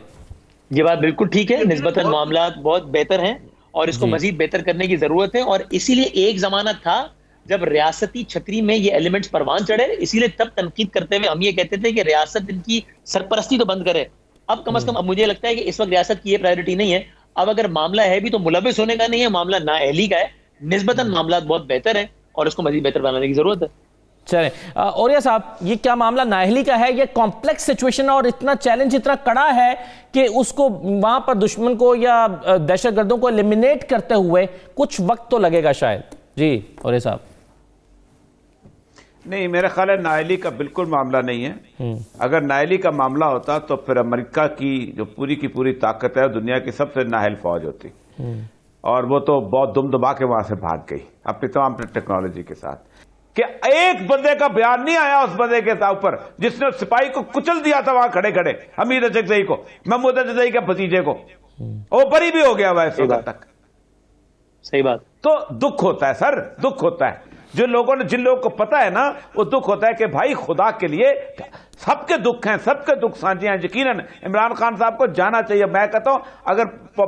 یہ بات بالکل ٹھیک ہے, نسبتاً معاملات بہت بہتر ہیں اور اس کو مزید بہتر کرنے کی ضرورت ہے. اور اسی لیے ایک زمانہ تھا جب ریاستی چھتری میں یہ ایلیمنٹس پروان چڑھے, اسی لیے تب تنقید کرتے ہوئے ہم یہ کہتے تھے کہ ریاست ان کی سرپرستی تو بند کرے. اب کم از کم اب مجھے لگتا ہے کہ اس وقت ریاست کی یہ پرائیورٹی نہیں ہے. اب اگر معاملہ ہے بھی تو ملوث ہونے کا نہیں ہے, معاملہ نااہلی کا ہے. نسبتاً معاملات بہت بہتر ہیں اور اس کو مزید بہتر بنانے کی ضرورت ہے. چلیں, اوریا صاحب یہ کیا معاملہ نااہلی کا ہے, یہ کمپلیکس سچویشن اور اتنا چیلنج اتنا کڑا ہے کہ اس کو وہاں پر دشمن کو یا دہشت گردوں کو ایلیمینیٹ کرتے ہوئے کچھ وقت تو لگے گا شاید؟ جی اوریا صاحب. نہیں, میرا خیال ہے نااہلی کا بالکل معاملہ نہیں ہے. اگر نااہلی کا معاملہ ہوتا تو پھر امریکہ کی جو پوری کی پوری طاقت ہے دنیا کی سب سے نااہل فوج ہوتی, اور وہ تو بہت دم دبا کے وہاں سے بھاگ گئی اپنی تمام ٹیکنالوجی کے ساتھ. کہ ایک بندے کا بیان نہیں آیا اس بندے کے اوپر جس نے سپاہی کو کچل دیا تھا وہاں کھڑے کھڑے, حمید اچکزئی کو, محمود اچکزئی کے بھتیجے کو, وہ بری بھی ہو گیا ہوا اس وقت تک. صحیح بات. تو دکھ ہوتا ہے سر, دکھ ہوتا ہے. جن لوگوں کو پتا ہے نا وہ دکھ ہوتا ہے کہ بھائی خدا کے لیے سب کے دکھ ہیں, سب کے دکھ سانجے ہیں. یقیناً عمران خان صاحب کو جانا چاہیے. میں کہتا ہوں اگر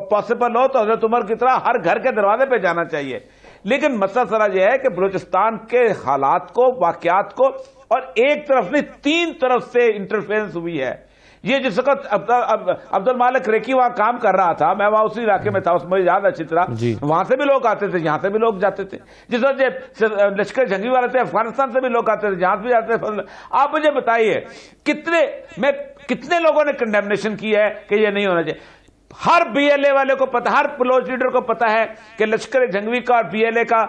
پاسبل ہو تو حضرت عمر کی طرح ہر گھر کے دروازے پہ جانا چاہیے. لیکن مسئلہ ذرا یہ ہے کہ بلوچستان کے حالات کو, واقعات کو, اور ایک طرف نہیں 3 طرف سے انٹرفیرنس ہوئی ہے. یہ جس وقت عبد المالک ریکی وہاں کام کر رہا تھا, میں وہاں اسی علاقے میں تھا, اس میں یاد اچھی طرح, وہاں سے بھی لوگ آتے تھے, یہاں سے بھی لوگ جاتے تھے. جس وقت لشکر جنگی والے تھے افغانستان سے بھی لوگ آتے تھے, یہاں سے بھی آتے تھے. آپ مجھے بتائیے کتنے لوگوں نے کنڈیمنیشن کی ہے کہ یہ نہیں ہونا چاہیے. ہر بی ایل اے والے کو پتا, ہر بلوچ لیڈر کو پتا ہے کہ لشکر جنگی کا اور بی ایل اے کا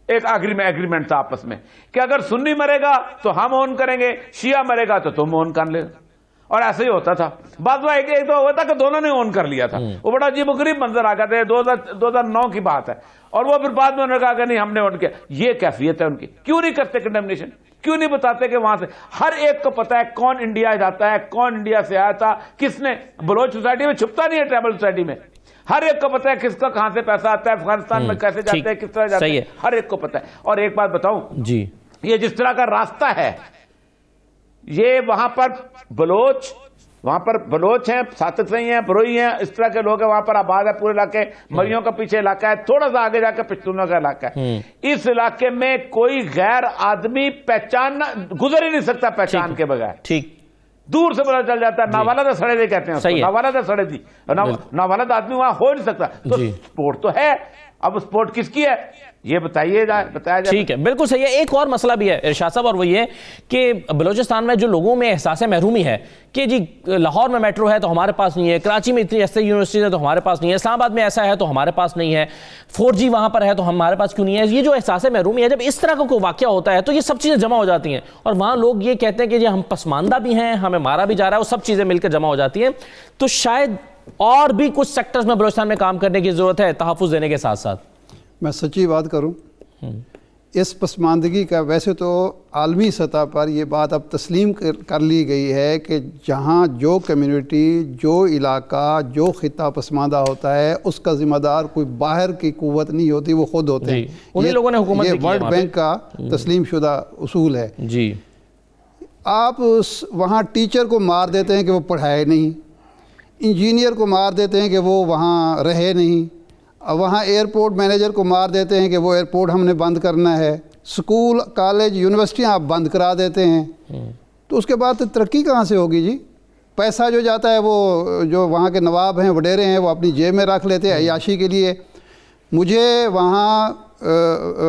ایک ایگریمنٹ تھا آپس میں کہ اگر سنی مرے گا تو ہم اون کریں گے, شیعہ مرے گا تو تم اون کر لے. اور ایسے ہی ہوتا تھا. بعد میں ایک تو ہوتا کہ دونوں نے اون کر لیا تھا. وہ بڑا عجیب و غریب منظر آ گیا تھا. 2009 کی بات ہے. اور وہ پھر بعد میں انہوں نے کہا کہ نہیں ہم نے اون کیا. یہ کیفیت ہے ان کی. کیوں نہیں کرتے کنڈیمنیشن؟ کیوں نہیں بتاتے کہ وہاں سے ہر ایک کو پتا ہے کون انڈیا جاتا ہے, کون انڈیا سے آیا تھا, کس نے. بلوچ سوسائٹی میں چھپتا نہیں ہے, ٹرائبل سوسائٹی میں ہر ایک کو پتا ہے کس کا کہاں سے پیسہ آتا ہے, افغانستان میں کیسے جاتے ہیں, کس طرح جاتے ہیں, ہر ایک کو پتا ہے. اور ایک بات بتاؤں جی, یہ جس طرح کا راستہ ہے, یہ وہاں پر بلوچ ہیں, ساتھ نہیں ہیں, بروئی ہیں, اس طرح کے لوگ ہیں, وہاں پر آباد ہے پورے علاقے. مریوں کا پیچھے علاقہ ہے, تھوڑا سا آگے جا کے پشتونوں کا علاقہ ہے. اس علاقے میں کوئی غیر آدمی گزر ہی نہیں سکتا پہچان کے بغیر. ٹھیک, دور سے پتا چل جاتا ہے. ناوالد سڑے دے کہتے ہیں, ناوالد سڑے دی, ناوالد آدمی وہاں ہو نہیں سکتا. تو سپورٹ تو ہے. اب سپورٹ کس کی ہے یہ بتایا جائے. ٹھیک ہے, بالکل صحیح ہے. ایک اور مسئلہ بھی ہے ارشاد صاحب, اور وہ یہ کہ بلوچستان میں جو لوگوں میں احساس محرومی ہے کہ جی لاہور میں میٹرو ہے تو ہمارے پاس نہیں ہے, کراچی میں اتنی ایسے یونیورسٹیز ہے تو ہمارے پاس نہیں ہے, اسلام آباد میں ایسا ہے تو ہمارے پاس نہیں ہے, 4G وہاں پر ہے تو ہمارے پاس کیوں نہیں ہے. یہ جو احساس محرومی ہے, جب اس طرح کا کوئی واقعہ ہوتا ہے تو یہ سب چیزیں جمع ہو جاتی ہیں, اور وہاں لوگ یہ کہتے ہیں کہ جی ہم پسماندہ بھی ہیں, ہمیں مارا بھی جا رہا ہے, وہ سب چیزیں مل کر جمع ہو جاتی ہیں. تو شاید اور بھی کچھ سیکٹرز میں بلوچستان میں کام کرنے کی ضرورت ہے تحفظ دینے کے ساتھ ساتھ. میں سچی بات کروں, اس پسماندگی کا ویسے تو عالمی سطح پر یہ بات اب تسلیم کر لی گئی ہے کہ جہاں جو کمیونٹی, جو علاقہ, جو خطہ پسماندہ ہوتا ہے اس کا ذمہ دار کوئی باہر کی قوت نہیں ہوتی, وہ خود ہوتے ہیں. یہ ورلڈ بینک کا تسلیم شدہ اصول ہے. جی, آپ وہاں ٹیچر کو مار دیتے ہیں کہ وہ پڑھائے نہیں, انجینئر کو مار دیتے ہیں کہ وہ وہاں رہے نہیں, وہاں ایئرپورٹ مینیجر کو مار دیتے ہیں کہ وہ ایئرپورٹ ہم نے بند کرنا ہے, اسکول, کالج, یونیورسٹیاں آپ بند کرا دیتے ہیں. تو اس کے بعد ترقی کہاں سے ہوگی جی؟ پیسہ جو جاتا ہے وہ جو وہاں کے نواب ہیں, وڈیرے ہیں, وہ اپنی جیب میں رکھ لیتے ہیں عیاشی کے لیے. مجھے وہاں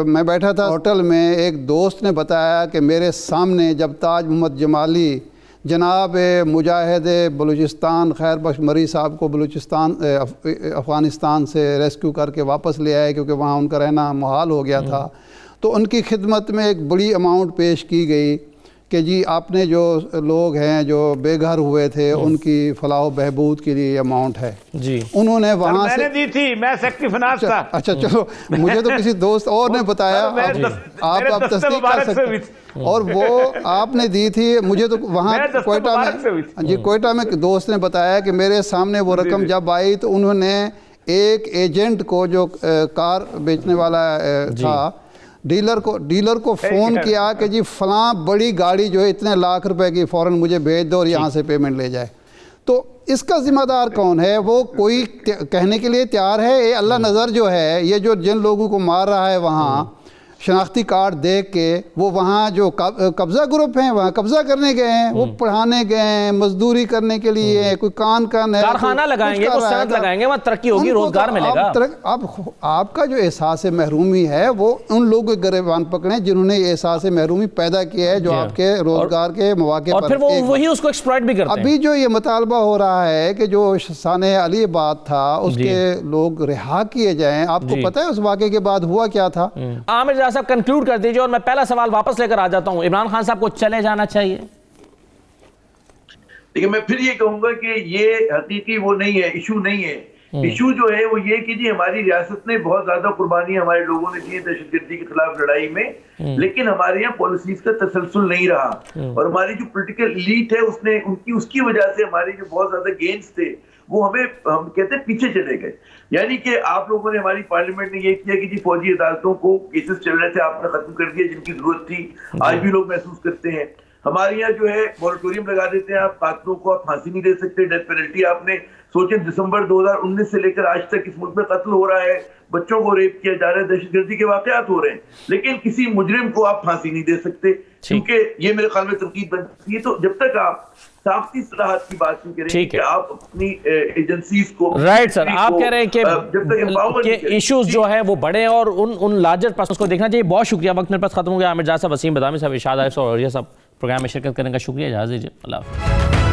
میں بیٹھا تھا ہوٹل میں, ایک دوست نے بتایا کہ میرے سامنے جب تاج محمد جمالی جناب مجاہد بلوچستان خیر بخش مری صاحب کو افغانستان سے ریسکیو کر کے واپس لے آئے کیونکہ وہاں ان کا رہنا محال ہو گیا تھا, تو ان کی خدمت میں ایک بڑی اماؤنٹ پیش کی گئی کہ جی آپ نے جو لوگ ہیں جو بے گھر ہوئے تھے ان کی فلاح و بہبود کے لیے اماؤنٹ ہے. جی, انہوں نے وہاں سے میں نے دی تھی, میں سیکٹری فنانس تھا. اچھا چلو, مجھے تو کسی دوست اور نے بتایا, آپ تصدیق کر سکتے ہیں. اور وہ آپ نے دی تھی, مجھے تو وہاں کوئٹہ میں, جی کوئٹہ میں دوست نے بتایا کہ میرے سامنے وہ رقم جب آئی تو انہوں نے ایک ایجنٹ کو جو کار بیچنے والا تھا, ڈیلر کو فون کیا کہ جی فلاں بڑی گاڑی جو ہے اتنے لاکھ روپے کی فوراً مجھے بھیج دو اور یہاں سے پیمنٹ لے جائے. تو اس کا ذمہ دار کون ہے؟ وہ کوئی کہنے کے لیے تیار ہے؟ اللہ نظر جو ہے, یہ جو جن لوگوں کو مار رہا ہے وہاں شناختی کارڈ دیکھ کے, وہ وہاں جو قبضہ گروپ ہیں وہاں قبضہ کرنے گئے ہیں, وہ پڑھانے گئے ہیں, مزدوری کرنے کے لیے, کوئی کان ہے, کارخانہ لگائیں گے, کوئی صنعت لگائیں گے, وہاں ترقی ہوگی, روزگار ملے گا. آپ کا جو احساس محرومی ہے وہ ان لوگوں کے گریبان پکڑیں جنہوں نے احساس محرومی پیدا کیا ہے, جو آپ کے روزگار کے مواقع پر, اور پھر وہی اس کو ایکسپلائٹ بھی کرتے ہیں. ابھی جو یہ مطالبہ ہو رہا ہے کہ جو سانحہ علی آباد تھا اس کے لوگ رہا کیے جائیں, آپ کو پتہ ہے اس واقعے کے بعد ہوا کیا تھا؟ عامر جا صاحب کنکلوڈ کر دیجئے, اور میں پہلا سوال واپس لے کر آ جاتا ہوں. عمران خان صاحب کو چلے جانا چاہیے؟ لیکن میں پھر یہ کہوں گا کہ یہ حقیقی وہ نہیں ہے, ایشو نہیں ہے. ایشو جو ہے وہ یہ کہ جی ہماری ریاست نے بہت زیادہ قربانی ہمارے لوگوں نے دی دہشت گردی کے خلاف لڑائی میں, لیکن ہمارے یہاں پالیسیز کا تسلسل نہیں رہا, اور ہماری جو پولیٹیکل ایلیٹ ہے اس کی وجہ سے ہمارے جو بہت زیادہ گینز تھے وہ ہم کہتے ہیں پیچھے چلے گئے. یعنی کہ آپ لوگوں نے ہماری پارلیمنٹ نے یہ کیا کہ جی فوجی عدالتوں کو کیسز چل رہے تھے آپ نے ختم کر دیا جن کی ضرورت تھی, آج بھی لوگ محسوس کرتے ہیں. ہمارے یہاں جو ہے مورٹوریم لگا دیتے ہیں, آپ قاتلوں کو آپ پھانسی نہیں دے سکتے, ڈیتھ پینلٹی. آپ نے سوچیں دسمبر 2019 سے لے کر آج تک اس ملک میں قتل ہو رہا ہے, بچوں کو ریپ کیا جا رہا ہے, دہشت گردی کے واقعات ہو رہے ہیں, لیکن کسی مجرم کو آپ پھانسی نہیں دے سکتے, کیونکہ یہ میرے خیال میں تنقید بنتی ہے. تو جب تک آپ ساختی اصلاحات کی بات نہیں کریں کہ آپ اپنی ایجنسیز کو رائٹ سر, آپ کہہ رہے ہیں کہ ایشوز جو ہے وہ بڑے اور ان لارجر پرسنس کو دیکھنا چاہیے. بہت شکریہ, وقت میرے پاس ختم ہو گیا. عامر جاز صاحب, وسیم بدامی صاحب, ارشاد عارف صاحب اور یہ سب پروگرام میں شرکت کرنے کا شکریہ. اجازت دیجیے, اللہ حافظ.